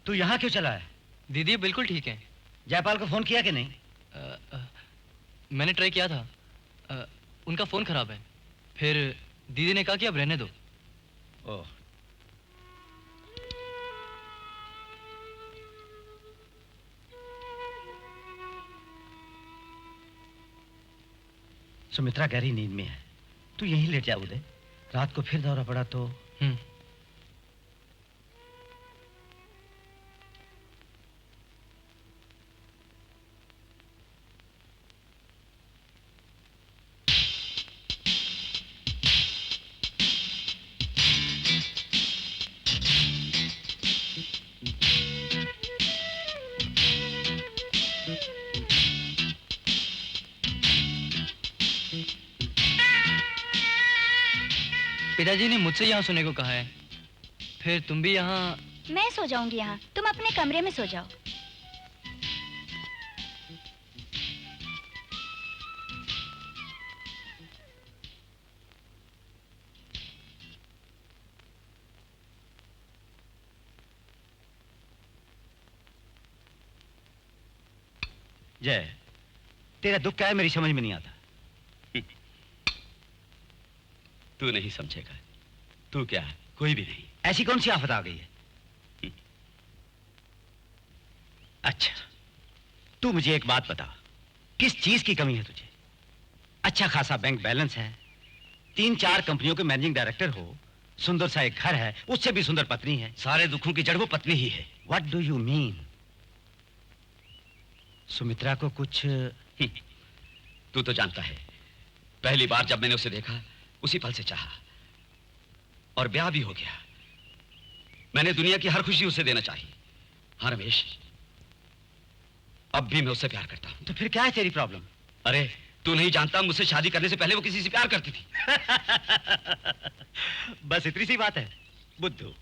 Speaker 2: तू यहाँ क्यों चला है?
Speaker 3: दीदी बिल्कुल ठीक है।
Speaker 2: जयपाल को फोन किया कि नहीं?
Speaker 3: मैंने ट्राई किया था, उनका फोन खराब है। फिर दीदी ने कहा कि अब रहने दो।
Speaker 2: ओह, सुमित्रा गहरी नींद में है, तू यहीं लेट जा उदय। रात को फिर दौरा पड़ा तो।
Speaker 3: पिताजी ने मुझसे यहाँ सोने को कहा है, फिर तुम भी यहाँ।
Speaker 1: मैं सो जाऊंगी यहाँ, तुम अपने कमरे में सो जाओ।
Speaker 2: जय, तेरा दुख क्या है मेरी समझ में नहीं आता।
Speaker 7: तू नहीं समझेगा। तू क्या है? कोई भी नहीं।
Speaker 2: ऐसी कौन सी आफत आ गई है? अच्छा, तू मुझे एक बात बता, किस चीज की कमी है तुझे? अच्छा खासा बैंक बैलेंस है, 3-4 कंपनियों के मैनेजिंग डायरेक्टर हो, सुंदर सा एक घर है, उससे भी सुंदर पत्नी है।
Speaker 7: सारे दुखों की जड़ वो पत्नी ही है।
Speaker 2: What do you mean? Sumitra को कुछ।
Speaker 7: तू तो जानता है, पहली बार जब मैंने उसे देखा उसी पल से चाहा और ब्याह भी हो गया। मैंने दुनिया की हर खुशी उसे देना चाहिए। हाँ रमेश, अब भी मैं उससे प्यार करता हूं।
Speaker 2: तो फिर क्या है तेरी प्रॉब्लम?
Speaker 7: अरे तू नहीं जानता, मुझसे शादी करने से पहले वो किसी से प्यार करती थी।
Speaker 2: बस इतनी सी बात है बुद्धू।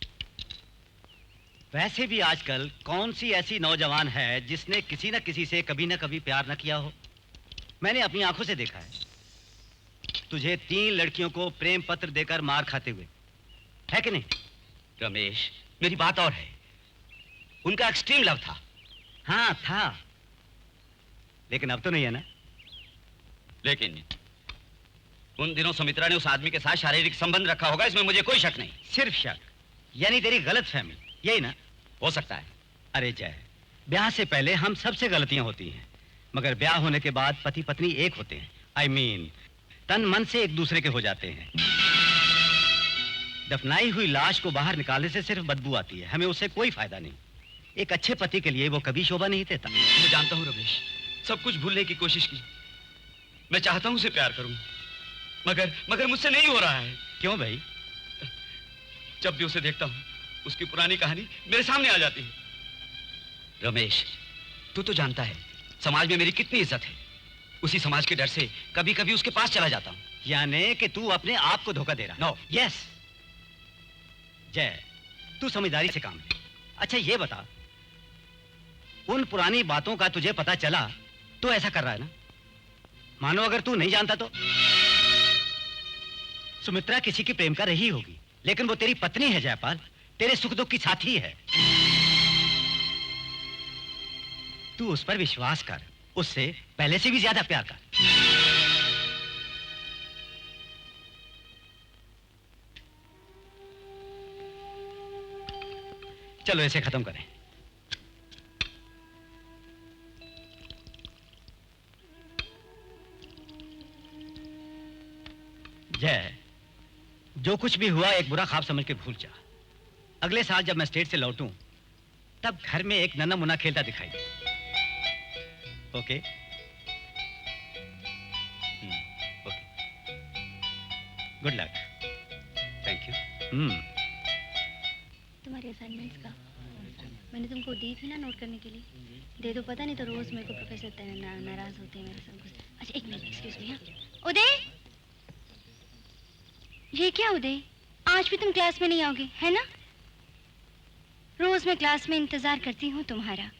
Speaker 2: वैसे भी आजकल कौन सी ऐसी नौजवान है जिसने किसी न किसी से कभी न कभी प्यार न किया हो? मैंने अपनी आंखों से देखा है तुझे 3 लड़कियों को प्रेम पत्र देकर मार खाते हुए, है कि नहीं?
Speaker 7: रमेश, मेरी बात और है। उनका एक्सट्रीम लव था।
Speaker 2: हाँ था, लेकिन अब तो नहीं है ना।
Speaker 7: लेकिन उन दिनों सुमित्रा ने उस आदमी के साथ शारीरिक संबंध रखा होगा, इसमें मुझे कोई शक नहीं।
Speaker 2: सिर्फ शक? यानी तेरी गलत फहमी, यही ना?
Speaker 7: हो सकता है।
Speaker 2: अरे जय, ब्याह से पहले हम सबसे गलतियां होती हैं, मगर ब्याह होने के बाद पति पत्नी एक होते हैं। I mean, तन मन से एक दूसरे के हो जाते हैं। दफनाई हुई लाश को बाहर निकालने से सिर्फ बदबू आती है, हमें उससे कोई फायदा नहीं। एक अच्छे पति के लिए वो कभी शोभा नहीं देता।
Speaker 7: मैं जानता हूं रमेश, सब कुछ भूलने की कोशिश की। मैं चाहता हूं उसे प्यार करूं, मगर मुझसे नहीं हो रहा है।
Speaker 2: क्यों भाई?
Speaker 7: जब भी उसे देखता हूं उसकी पुरानी कहानी मेरे सामने आ जाती है। रमेश, तू तो जानता है समाज में मेरी कितनी इज्जत है। उसी समाज के डर से कभी कभी उसके पास चला जाता हूं।
Speaker 2: यानी कि तू अपने आप को धोखा दे रहा है?
Speaker 7: नो।
Speaker 2: यस जय, तू समझदारी से काम ले। अच्छा ये बता, उन पुरानी बातों का तुझे पता चला तो ऐसा कर रहा है ना? मानो अगर तू नहीं जानता तो। सुमित्रा किसी की प्रेम का रही होगी, लेकिन वो तेरी पत्नी है जयपाल, तेरे सुख दुख की साथी है। तू उस पर विश्वास कर, उससे पहले से भी ज्यादा प्यार कर। चलो इसे खत्म करें। जय, जो कुछ भी हुआ एक बुरा ख्वाब समझ के भूल जा। अगले साल जब मैं स्टेट से लौटूं, तब घर में एक नन्हा मुन्ना खेलता दिखाई दे। Okay? Okay. Good luck. Thank you.
Speaker 1: तुम्हारे असाइनमेंट्स का मैंने तुमको दी थी ना नोट करने के लिए, दे दो। पता नहीं तो रोज मेरे को प्रोफेसर नाराज होते हैं मेरे सब कुछ। अच्छा एक मिनट, एक्सक्यूज मी। उदय, ये क्या उदय, आज भी तुम क्लास में नहीं आओगे है ना? रोज मैं क्लास में इंतजार करती हूँ तुम्हारा,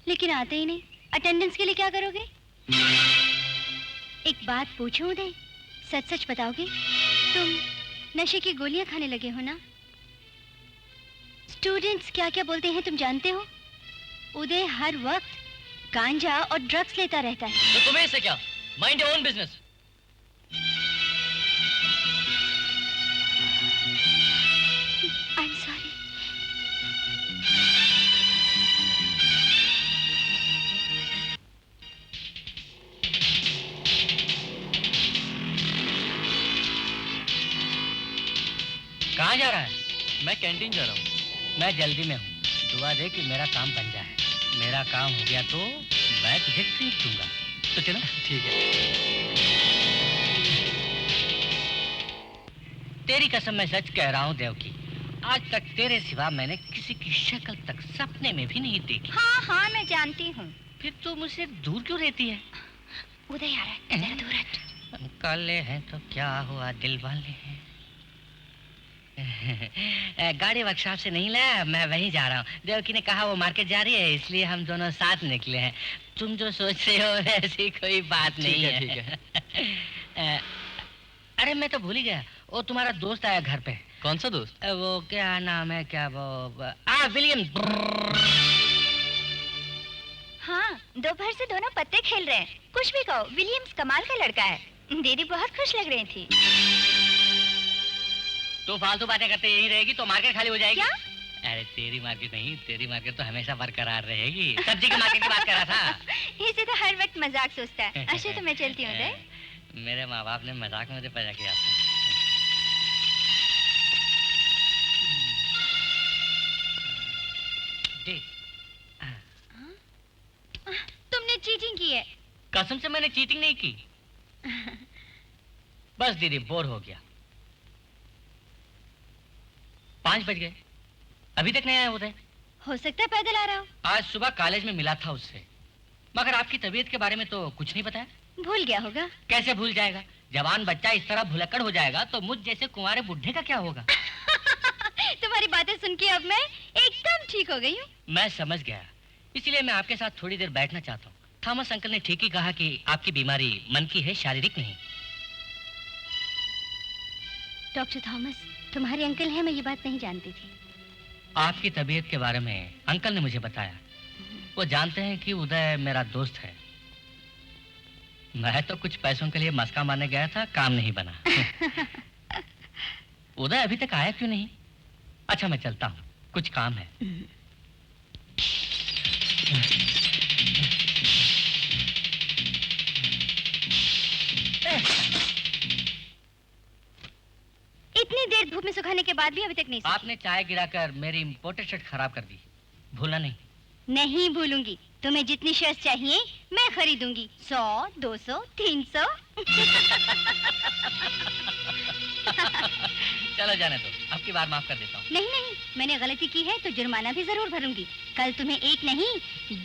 Speaker 1: लेकिन आते ही नहीं। अटेंडेंस के लिए क्या करोगे? एक बात पूछूं उदय, सच सच बताओगे? तुम नशे की गोलियां खाने लगे हो ना? स्टूडेंट्स क्या क्या बोलते हैं तुम जानते हो? उदय हर वक्त गांजा और ड्रग्स लेता रहता है।
Speaker 3: तो तुम्हें इससे क्या? Mind your own business.
Speaker 1: I am sorry.
Speaker 4: कहाँ जा रहा है?
Speaker 3: मैं कैंटीन जा रहा हूँ।
Speaker 4: मैं जल्दी में हूँ। दुआ दे कि मेरा काम बन जाए। मेरा काम हो गया तो मैं तुझे ट्रीट दूंगा। तो चलो।
Speaker 3: ठीक है।
Speaker 4: तेरी कसम मैं सच कह रहा हूँ देवकी, आज तक तेरे सिवा मैंने किसी की शक्ल तक सपने में भी नहीं देखी।
Speaker 1: हाँ हाँ मैं जानती हूँ।
Speaker 4: फिर तू मुझसे दूर क्यों रहती है?
Speaker 1: उदय आ रहा है, जरा दूर हट।
Speaker 4: काले हैं तो क्या हुआ, दिल वाले हैं। गाड़ी वर्कशॉप से नहीं लाया, मैं वहीं जा रहा हूँ। देवकी ने कहा वो मार्केट जा रही है, इसलिए हम दोनों साथ निकले हैं। तुम जो सोच रहे हो ऐसी कोई बात नहीं है।
Speaker 3: ठीक है।
Speaker 4: अरे मैं तो भूल ही गया, वो तुम्हारा दोस्त आया घर पे।
Speaker 3: कौन सा दोस्त?
Speaker 4: वो क्या नाम है, क्या वो विलियम।
Speaker 1: हाँ, दोपहर से दोनों पत्ते खेल रहे हैं। कुछ भी कहो, विलियम्स कमाल का लड़का है। दीदी बहुत खुश लग रही थी।
Speaker 4: तो फालतू बातें करते यहीं रहेगी तो मार्केट खाली हो जाएगी।
Speaker 1: क्या?
Speaker 4: अरे तेरी मार्केट नहीं, तेरी मार्केट तो हमेशा बरकरार रहेगी। सब्जी की मार्केट की बात कर रहा था।
Speaker 1: इसे तो हर वक्त मजाक सोचता है। अच्छा तो मैं चलती हूँ उदय।
Speaker 4: मेरे माँ बाप ने मजाक में मुझे पैदा किया था।
Speaker 1: तुमने चीटिंग की है।
Speaker 4: कसम से मैंने चीटिंग नहीं की। बस दीदी बोर हो गया। 5 बज गए, अभी तक नहीं आया उदय।
Speaker 1: हो सकता है पैदल आ रहा हो।
Speaker 4: आज सुबह कॉलेज में मिला था उससे, मगर आपकी तबीयत के बारे में तो कुछ नहीं बताया।
Speaker 1: भूल गया होगा।
Speaker 4: कैसे भूल जाएगा? जवान बच्चा इस तरह भुलक्कड़ हो जाएगा तो मुझ जैसे कुंवारे बुढ़े का क्या होगा?
Speaker 1: तुम्हारी बातें सुन के अब मैं एकदम ठीक हो गई हूँ।
Speaker 4: मैं समझ गया, इसीलिए मैं आपके साथ थोड़ी देर बैठना चाहता हूँ। थॉमस अंकल ने ठीक ही कहा कि आपकी बीमारी मन की है, शारीरिक नहीं।
Speaker 1: डॉक्टर थॉमस, तुम्हारे अंकल हैं, मैं ये बात नहीं जानती थी।
Speaker 4: आपकी तबीयत के बारे में अंकल ने मुझे बताया। वो जानते हैं कि उदय मेरा दोस्त है। मैं तो कुछ पैसों के लिए मस्का मारने गया था, काम नहीं बना। उदय अभी तक आया क्यों नहीं? अच्छा मैं चलता हूँ, कुछ काम है।
Speaker 1: इतनी देर धूप में सुखाने के बाद भी अभी तक नहीं सूखी।
Speaker 4: आपने चाय गिराकर मेरी इम्पोर्टेड शर्ट खराब कर दी, भूलना नहीं।
Speaker 1: नहीं भूलूंगी। तुम्हें जितनी शर्ट चाहिए मैं खरीदूंगी। 100, 200, 300।
Speaker 4: चलो जाने दो, अब की बार माफ कर देता हूँ।
Speaker 1: नहीं नहीं, मैंने गलती की है तो जुर्माना भी जरूर भरूंगी। कल तुम्हें एक नहीं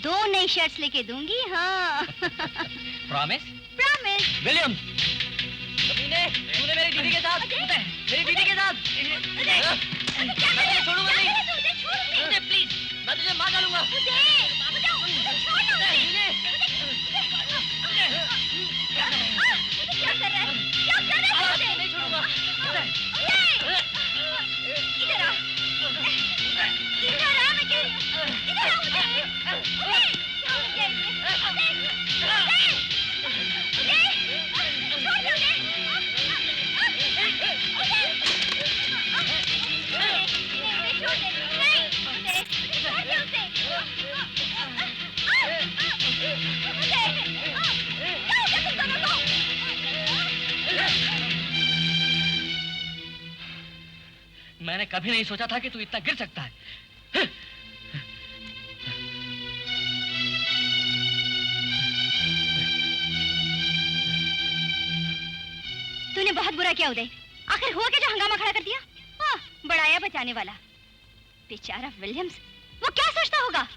Speaker 1: 2 नई शर्ट्स लेके दूंगी। हाँ।
Speaker 4: प्रॉमिस?
Speaker 1: प्रॉमिस।
Speaker 4: विलियम, तूने मेरी दीदी के साथ, मेरी दीदी के साथ, मैं तुझे छोड़ूंगा नहीं। मुझे प्लीज, मैं तुझे मार डालूंगा।
Speaker 1: क्या कर रहा है? क्या कर रहा है?
Speaker 4: नहीं छोड़ूंगा।
Speaker 1: इधर आ। इधर आ, मैं कह रही हूँ। इधर आ उदय।
Speaker 3: मैंने कभी नहीं सोचा था कि तू इतना गिर सकता है।
Speaker 1: तूने बहुत बुरा किया उदय। आखिर हुआ क्या जो हंगामा खड़ा कर दिया? बड़ा आया बचाने वाला। बेचारा विलियम्स, वो क्या सोचता होगा?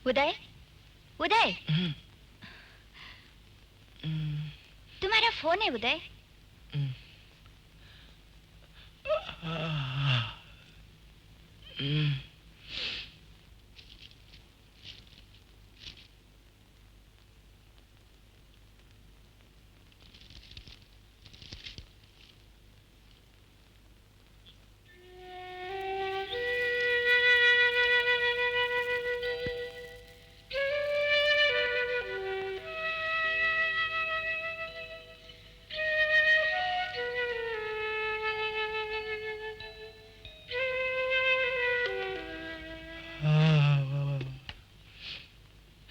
Speaker 1: उदय, उदय, तुम्हारा फोन है उदय।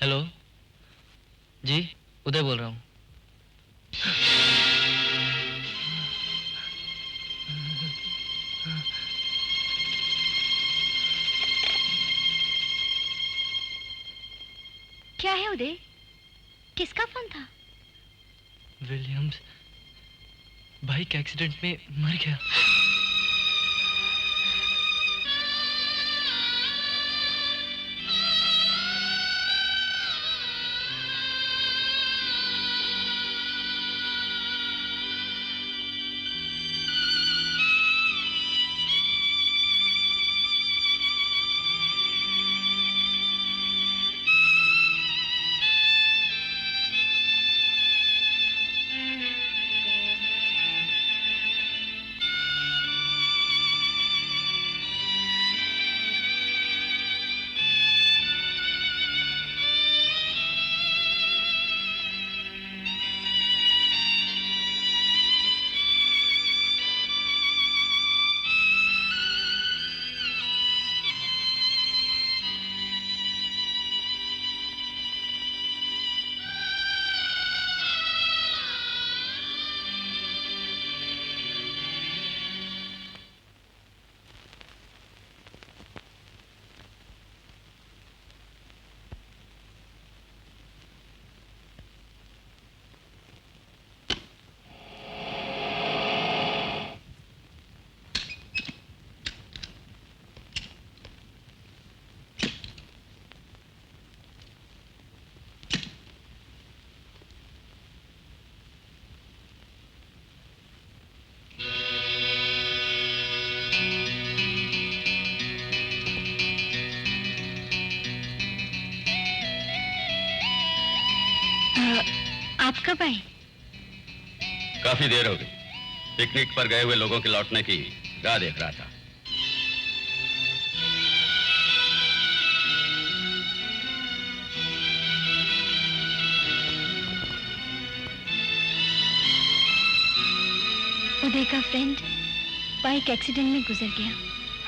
Speaker 3: हेलो जी, उदय बोल रहा हूँ।
Speaker 1: क्या है उदय? किसका फोन था?
Speaker 3: विलियम्स बाइक एक्सीडेंट में मर गया।
Speaker 1: आप कब आए?
Speaker 7: काफी देर हो गई। पिकनिक पर गए हुए लोगों के लौटने की राह देख रहा था।
Speaker 1: उदय का फ्रेंड बाइक एक्सीडेंट में गुजर गया।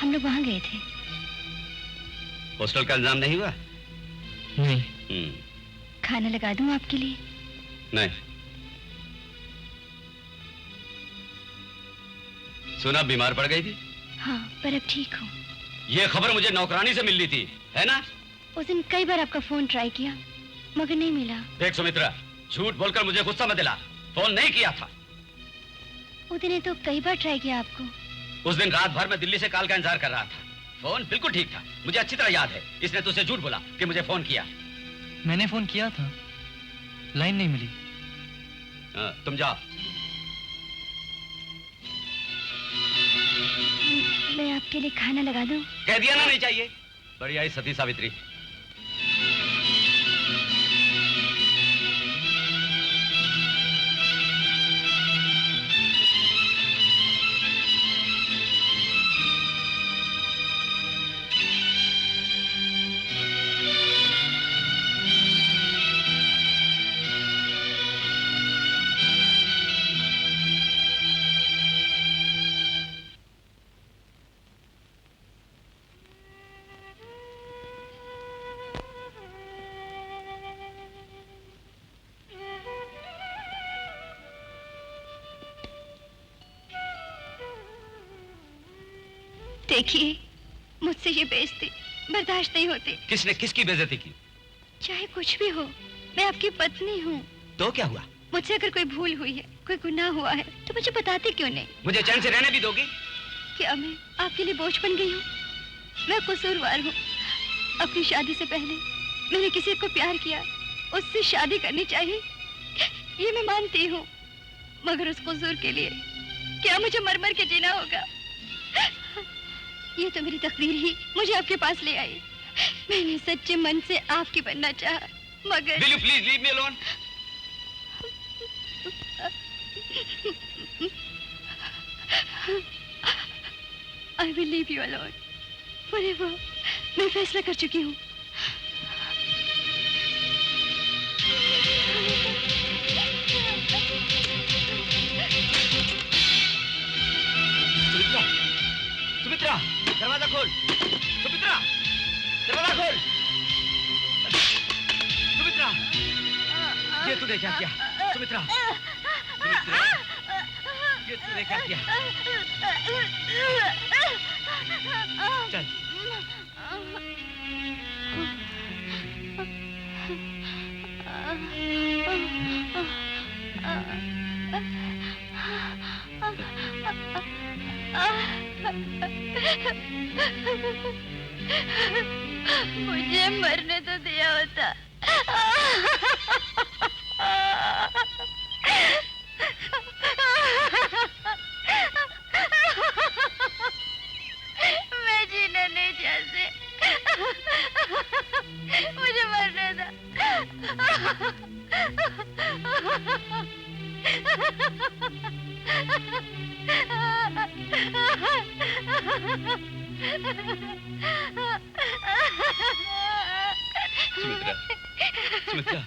Speaker 1: हम लोग वहां गए थे।
Speaker 7: हॉस्टल का इंतजाम नहीं हुआ?
Speaker 3: नहीं।
Speaker 1: खाना लगा दूं आपके लिए?
Speaker 7: नहीं। सुना बीमार पड़ गई थी?
Speaker 1: हाँ, पर अब ठीक हूँ।
Speaker 7: ये खबर मुझे नौकरानी से मिलनी थी, है ना?
Speaker 1: उस दिन कई बार आपका फोन ट्राई किया मगर नहीं मिला।
Speaker 7: देख सुमित्रा, झूठ बोलकर मुझे गुस्सा मत दिला। फोन नहीं किया था।
Speaker 1: उदय ने तो कई बार ट्राई किया आपको।
Speaker 7: उस दिन रात भर मैं दिल्ली से कॉल का इंतजार कर रहा था। फोन बिल्कुल ठीक था, मुझे अच्छी तरह याद है। इसने तुझसे झूठ बोला कि मुझे फोन किया।
Speaker 3: मैंने फोन किया था, लाइन नहीं मिली।
Speaker 7: तुम जाओ।
Speaker 1: मैं आपके लिए खाना लगा दूं?
Speaker 7: कह दिया ना नहीं चाहिए। बड़ी आई सती सावित्री।
Speaker 1: देखिए, मुझसे ये बेइज्जती बर्दाश्त नहीं होती।
Speaker 7: किसने किसकी बेइज्जती की?
Speaker 1: चाहे कुछ भी हो, मैं आपकी पत्नी हूँ।
Speaker 7: तो क्या हुआ?
Speaker 1: मुझसे अगर कोई भूल हुई है, कोई गुनाह हुआ है, तो मुझे बताते क्यों नहीं?
Speaker 7: मुझे चैन से रहने भी दोगी?
Speaker 1: क्या मैं आपके लिए बोझ बन गई हूँ? मैं कसूरवार हूँ। अपनी शादी से पहले मैंने किसी को प्यार किया, उससे शादी करनी चाहिए, ये मैं मानती हूँ। मगर उस कसूर के लिए क्या मुझे मर मर के जीना होगा? ये तो मेरी तकदीर ही मुझे आपके पास ले आई। मैंने सच्चे मन से आपकी बनना चाहा, मगर
Speaker 7: Will you please leave me alone?
Speaker 1: I will leave you alone forever. मैं फैसला कर चुकी हूँ।
Speaker 7: सुमित्रा, सुमित्रा, दरवाजा खोल। सुमित्रा, दरवाजा खोल। सुमित्रा, ये तूने क्या किया? सुमित्रा, सुमित्रा, ये तूने क्या किया? चल।
Speaker 1: मुझे मरने तो दिया होता। मैं जीना नहीं चाहती। मुझे मरने दो।
Speaker 7: सुमित्रा, सुमित्रा,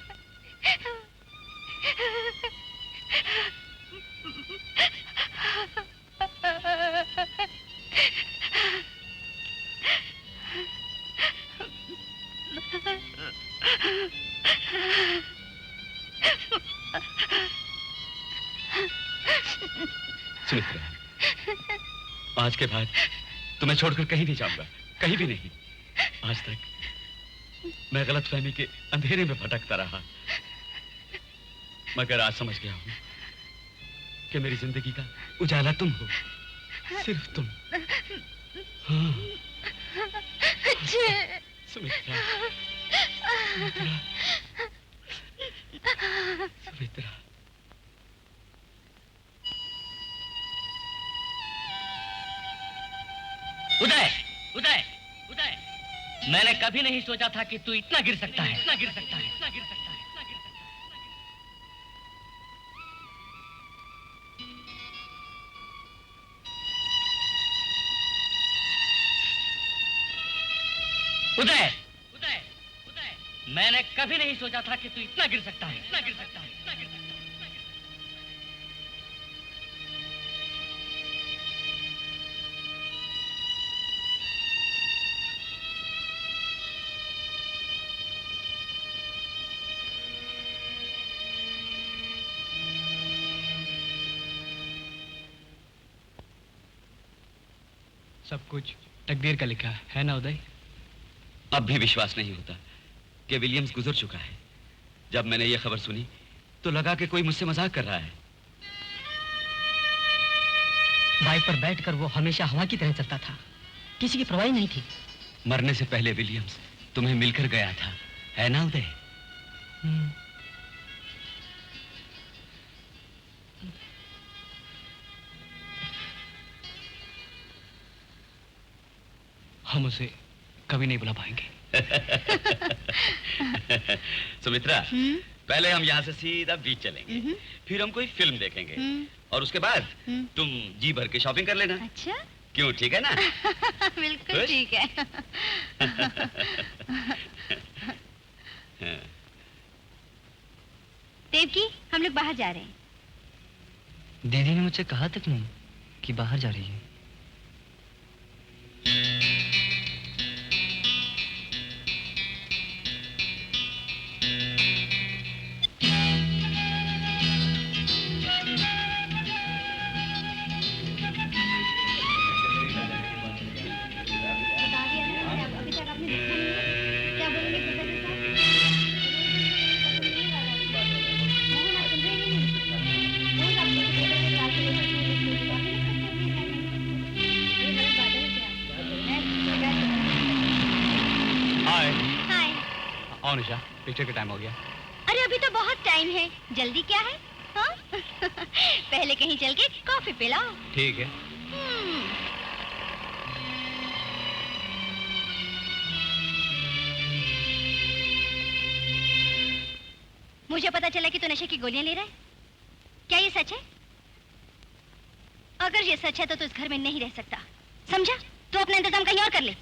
Speaker 7: सुमित्रा, आज के बाद तुम्हें छोड़कर कहीं नहीं जाऊंगा, कहीं भी नहीं। आज तक मैं गलतफहमी के अंधेरे में भटकता रहा, मगर आज समझ गया हूं कि मेरी जिंदगी का उजाला तुम हो, सिर्फ तुम। हाँ। सुमित्रा, सुमित्रा, सुमित्रा।
Speaker 3: उदय, उदय, उदय, मैंने कभी नहीं सोचा था कि तू इतना गिर सकता है, इतना गिर सकता है, इतना गिर सकता है, इतना गिर सकता है। उदय, उदय, उदय, मैंने कभी नहीं सोचा था कि तू इतना गिर सकता है, इतना गिर सकता है, इतना गिर सकता है।
Speaker 8: सब कुछ तकदीर का लिखा है ना उदय?
Speaker 7: अब भी विश्वास नहीं होता कि विलियम्स गुजर चुका है। जब मैंने ये खबर सुनी तो लगा कि कोई मुझसे मजाक कर रहा है।
Speaker 8: बाइक पर बैठकर वो हमेशा हवा की तरह चलता था, किसी की परवाह नहीं थी।
Speaker 7: मरने से पहले विलियम्स तुम्हें मिलकर गया था, है ना उदय?
Speaker 3: हम उसे कभी नहीं बुला पाएंगे।
Speaker 7: सुमित्रा, पहले हम यहाँ से सीधा बीच चलेंगे, फिर हम कोई फिल्म देखेंगे और उसके बाद तुम जी भर के शॉपिंग कर लेना।
Speaker 1: अच्छा,
Speaker 7: क्यों, ठीक है ना?
Speaker 1: बिल्कुल ठीक है। देवकी, हम लोग बाहर जा रहे हैं।
Speaker 3: दीदी ने मुझसे कहा तक नहीं कि बाहर जा रही है।
Speaker 7: आओ निशा, पिक्चर का टाइम हो गया।
Speaker 1: अरे अभी तो बहुत टाइम है, जल्दी क्या है? हाँ? पहले कहीं चल के कॉफी पिलाओ।
Speaker 7: ठीक है।
Speaker 1: मुझे पता चला कि तू नशे की गोलियां ले रहा है। क्या ये सच है? अगर ये सच है तो तू इस घर में नहीं रह सकता, समझा? तू अपना इंतजाम कहीं और कर ले।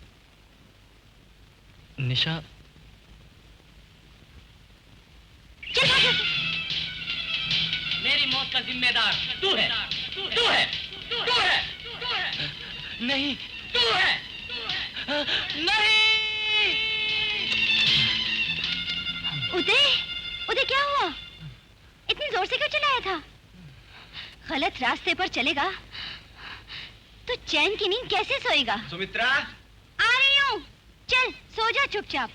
Speaker 3: निशा,
Speaker 1: चल भाग यहाँ से।
Speaker 4: मेरी मौत का जिम्मेदार तू है, तू है, तू है,
Speaker 3: नहीं,
Speaker 4: तू है, नहीं।
Speaker 1: उदय, उदय क्या हुआ? इतनी जोर से क्यों चलाया था? गलत रास्ते पर चलेगा तो चैन की नींद कैसे सोएगा?
Speaker 7: सुमित्रा,
Speaker 1: आ रही हूँ। चल सो जा चुपचाप।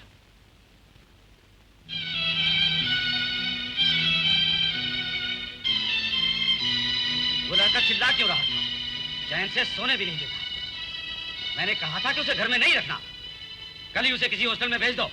Speaker 2: वो लड़का चिल्ला क्यों रहा था? चैन से सोने भी नहीं देता। मैंने कहा था कि उसे घर में नहीं रखना। कल ही उसे किसी हॉस्टल में भेज दो।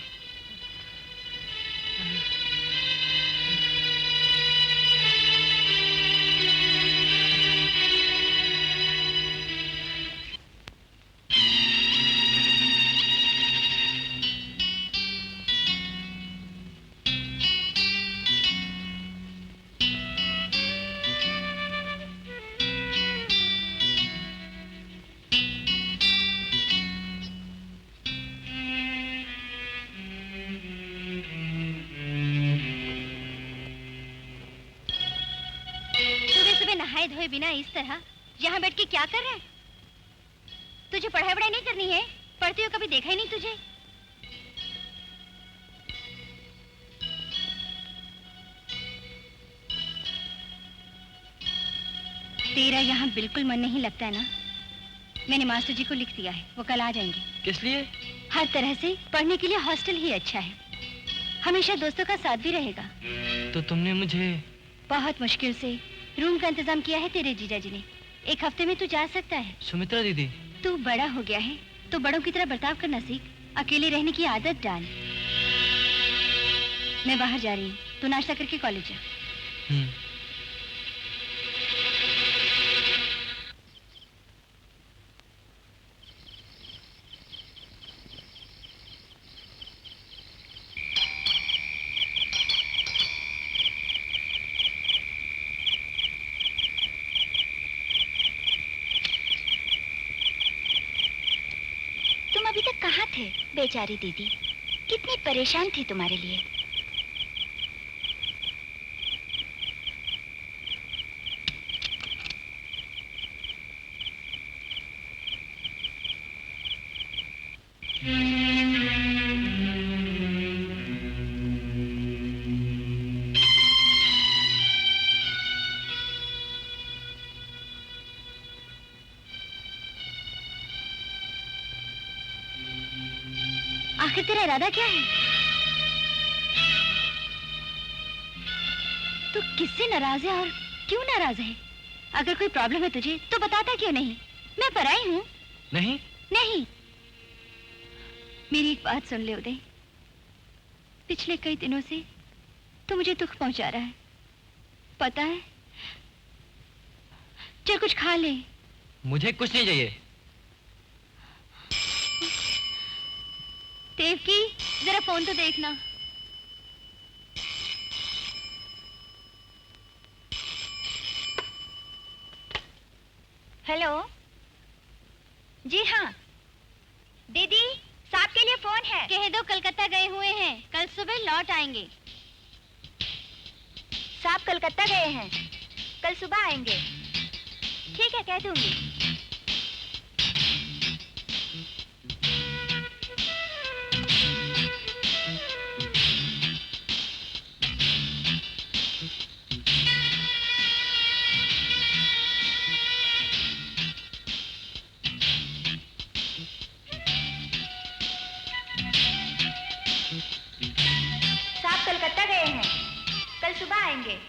Speaker 1: नहाए धोए बिना इस तरह यहाँ बैठ के क्या कर रहे हैं? तुझे पढ़ाई वढ़ाई नहीं करनी है? पढ़ते हुए कभी देखा ही नहीं तुझे। तेरा यहाँ बिल्कुल मन नहीं लगता है ना? मैंने मास्टर जी को लिख दिया है, वो कल आ जाएंगे।
Speaker 3: किस लिए?
Speaker 1: हर तरह से पढ़ने के लिए हॉस्टल ही अच्छा है, हमेशा दोस्तों का साथ भी रहेगा।
Speaker 3: तो तुमने मुझे
Speaker 1: बहुत मुश्किल से रूम का इंतजाम किया है तेरे जीजा जी ने। 1 हफ्ते में तू जा सकता है।
Speaker 3: सुमित्रा दीदी,
Speaker 1: तू बड़ा हो गया है तो बड़ों की तरह बर्ताव करना सीख, अकेले रहने की आदत डाल। मैं बाहर जा रही हूँ, तू नाश्ता करके कॉलेज जा। बेचारी दीदी कितनी परेशान थी तुम्हारे लिए। आखिर तेरा इरादा क्या है? तू किससे नाराज है और क्यों नाराज है? अगर कोई प्रॉब्लम है तुझे तो बताता क्यों नहीं? मैं पराई हूँ।
Speaker 3: नहीं
Speaker 1: नहीं, मेरी एक बात सुन ले उदय, पिछले कई दिनों से तू मुझे दुख पहुंचा रहा है, पता है? चल कुछ खा ले।
Speaker 3: मुझे कुछ नहीं चाहिए।
Speaker 1: देवकी, जरा फोन तो देखना। हेलो, जी हाँ दीदी, साहब के लिए फोन है। कह दो कलकत्ता गए हुए हैं, कल सुबह लौट आएंगे। साहब कलकत्ता गए हैं, कल सुबह आएंगे। ठीक है, कह दूंगी। साहब कलकत्ता गए हैं, कल सुबह आएंगे।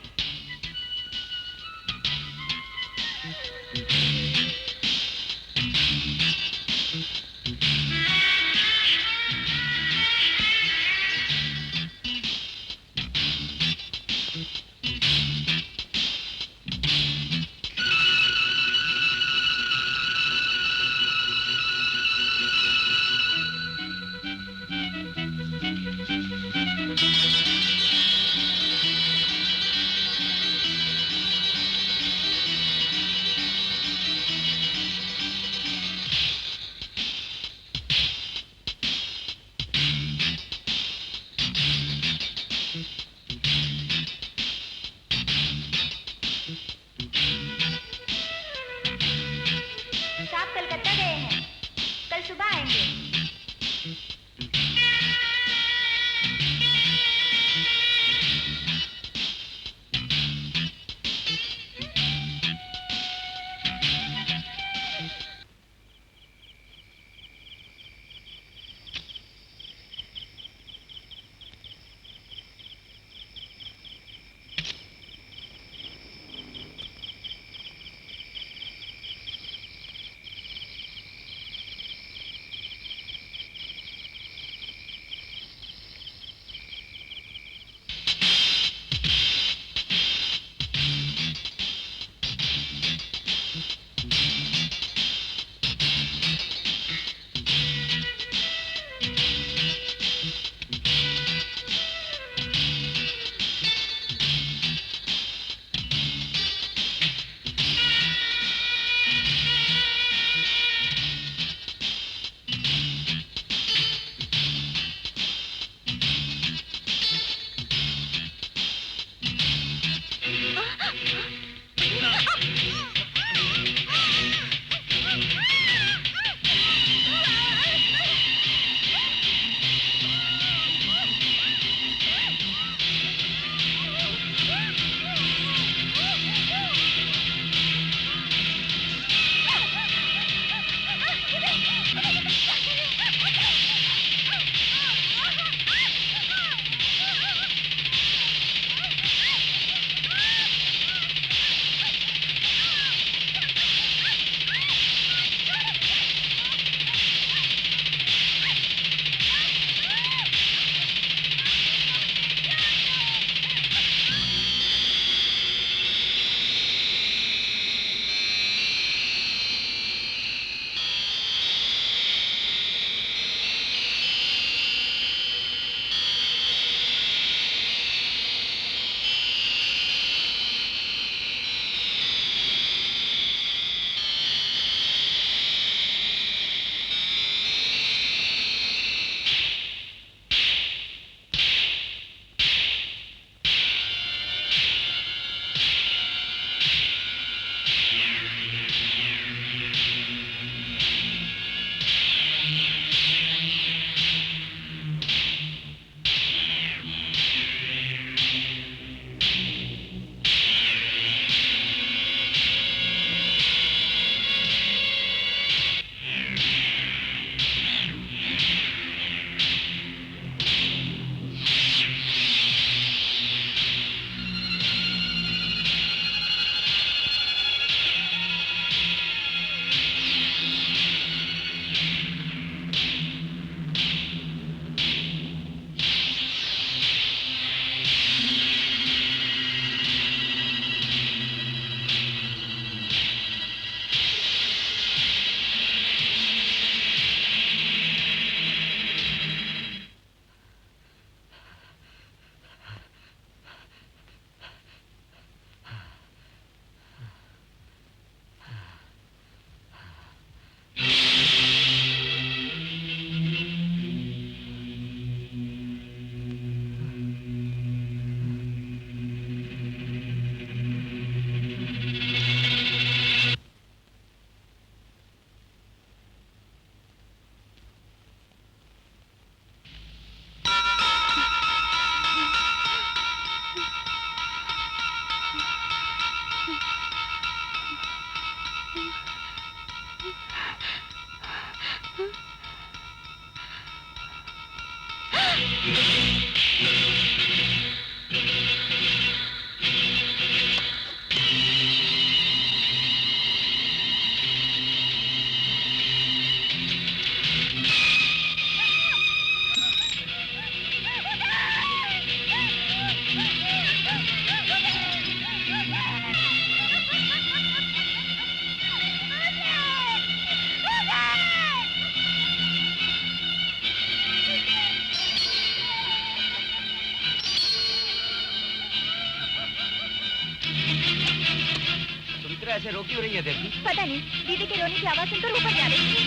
Speaker 7: ऐसे रो क्यों रही है देवी?
Speaker 1: पता नहीं, दीदी के रोने की आवाज सुनकर ऊपर जा रही थी।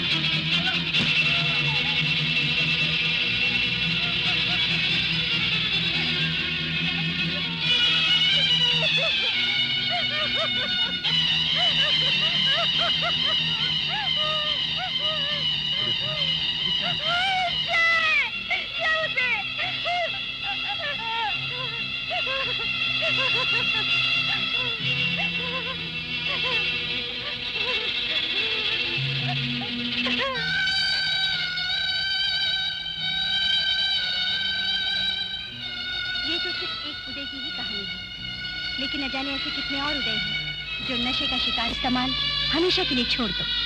Speaker 1: ये तो सिर्फ एक उदय की ही कहानी है, लेकिन न जाने ऐसे कितने और उदय हैं जो नशे का शिकार सामान हमेशा के लिए छोड़ दो।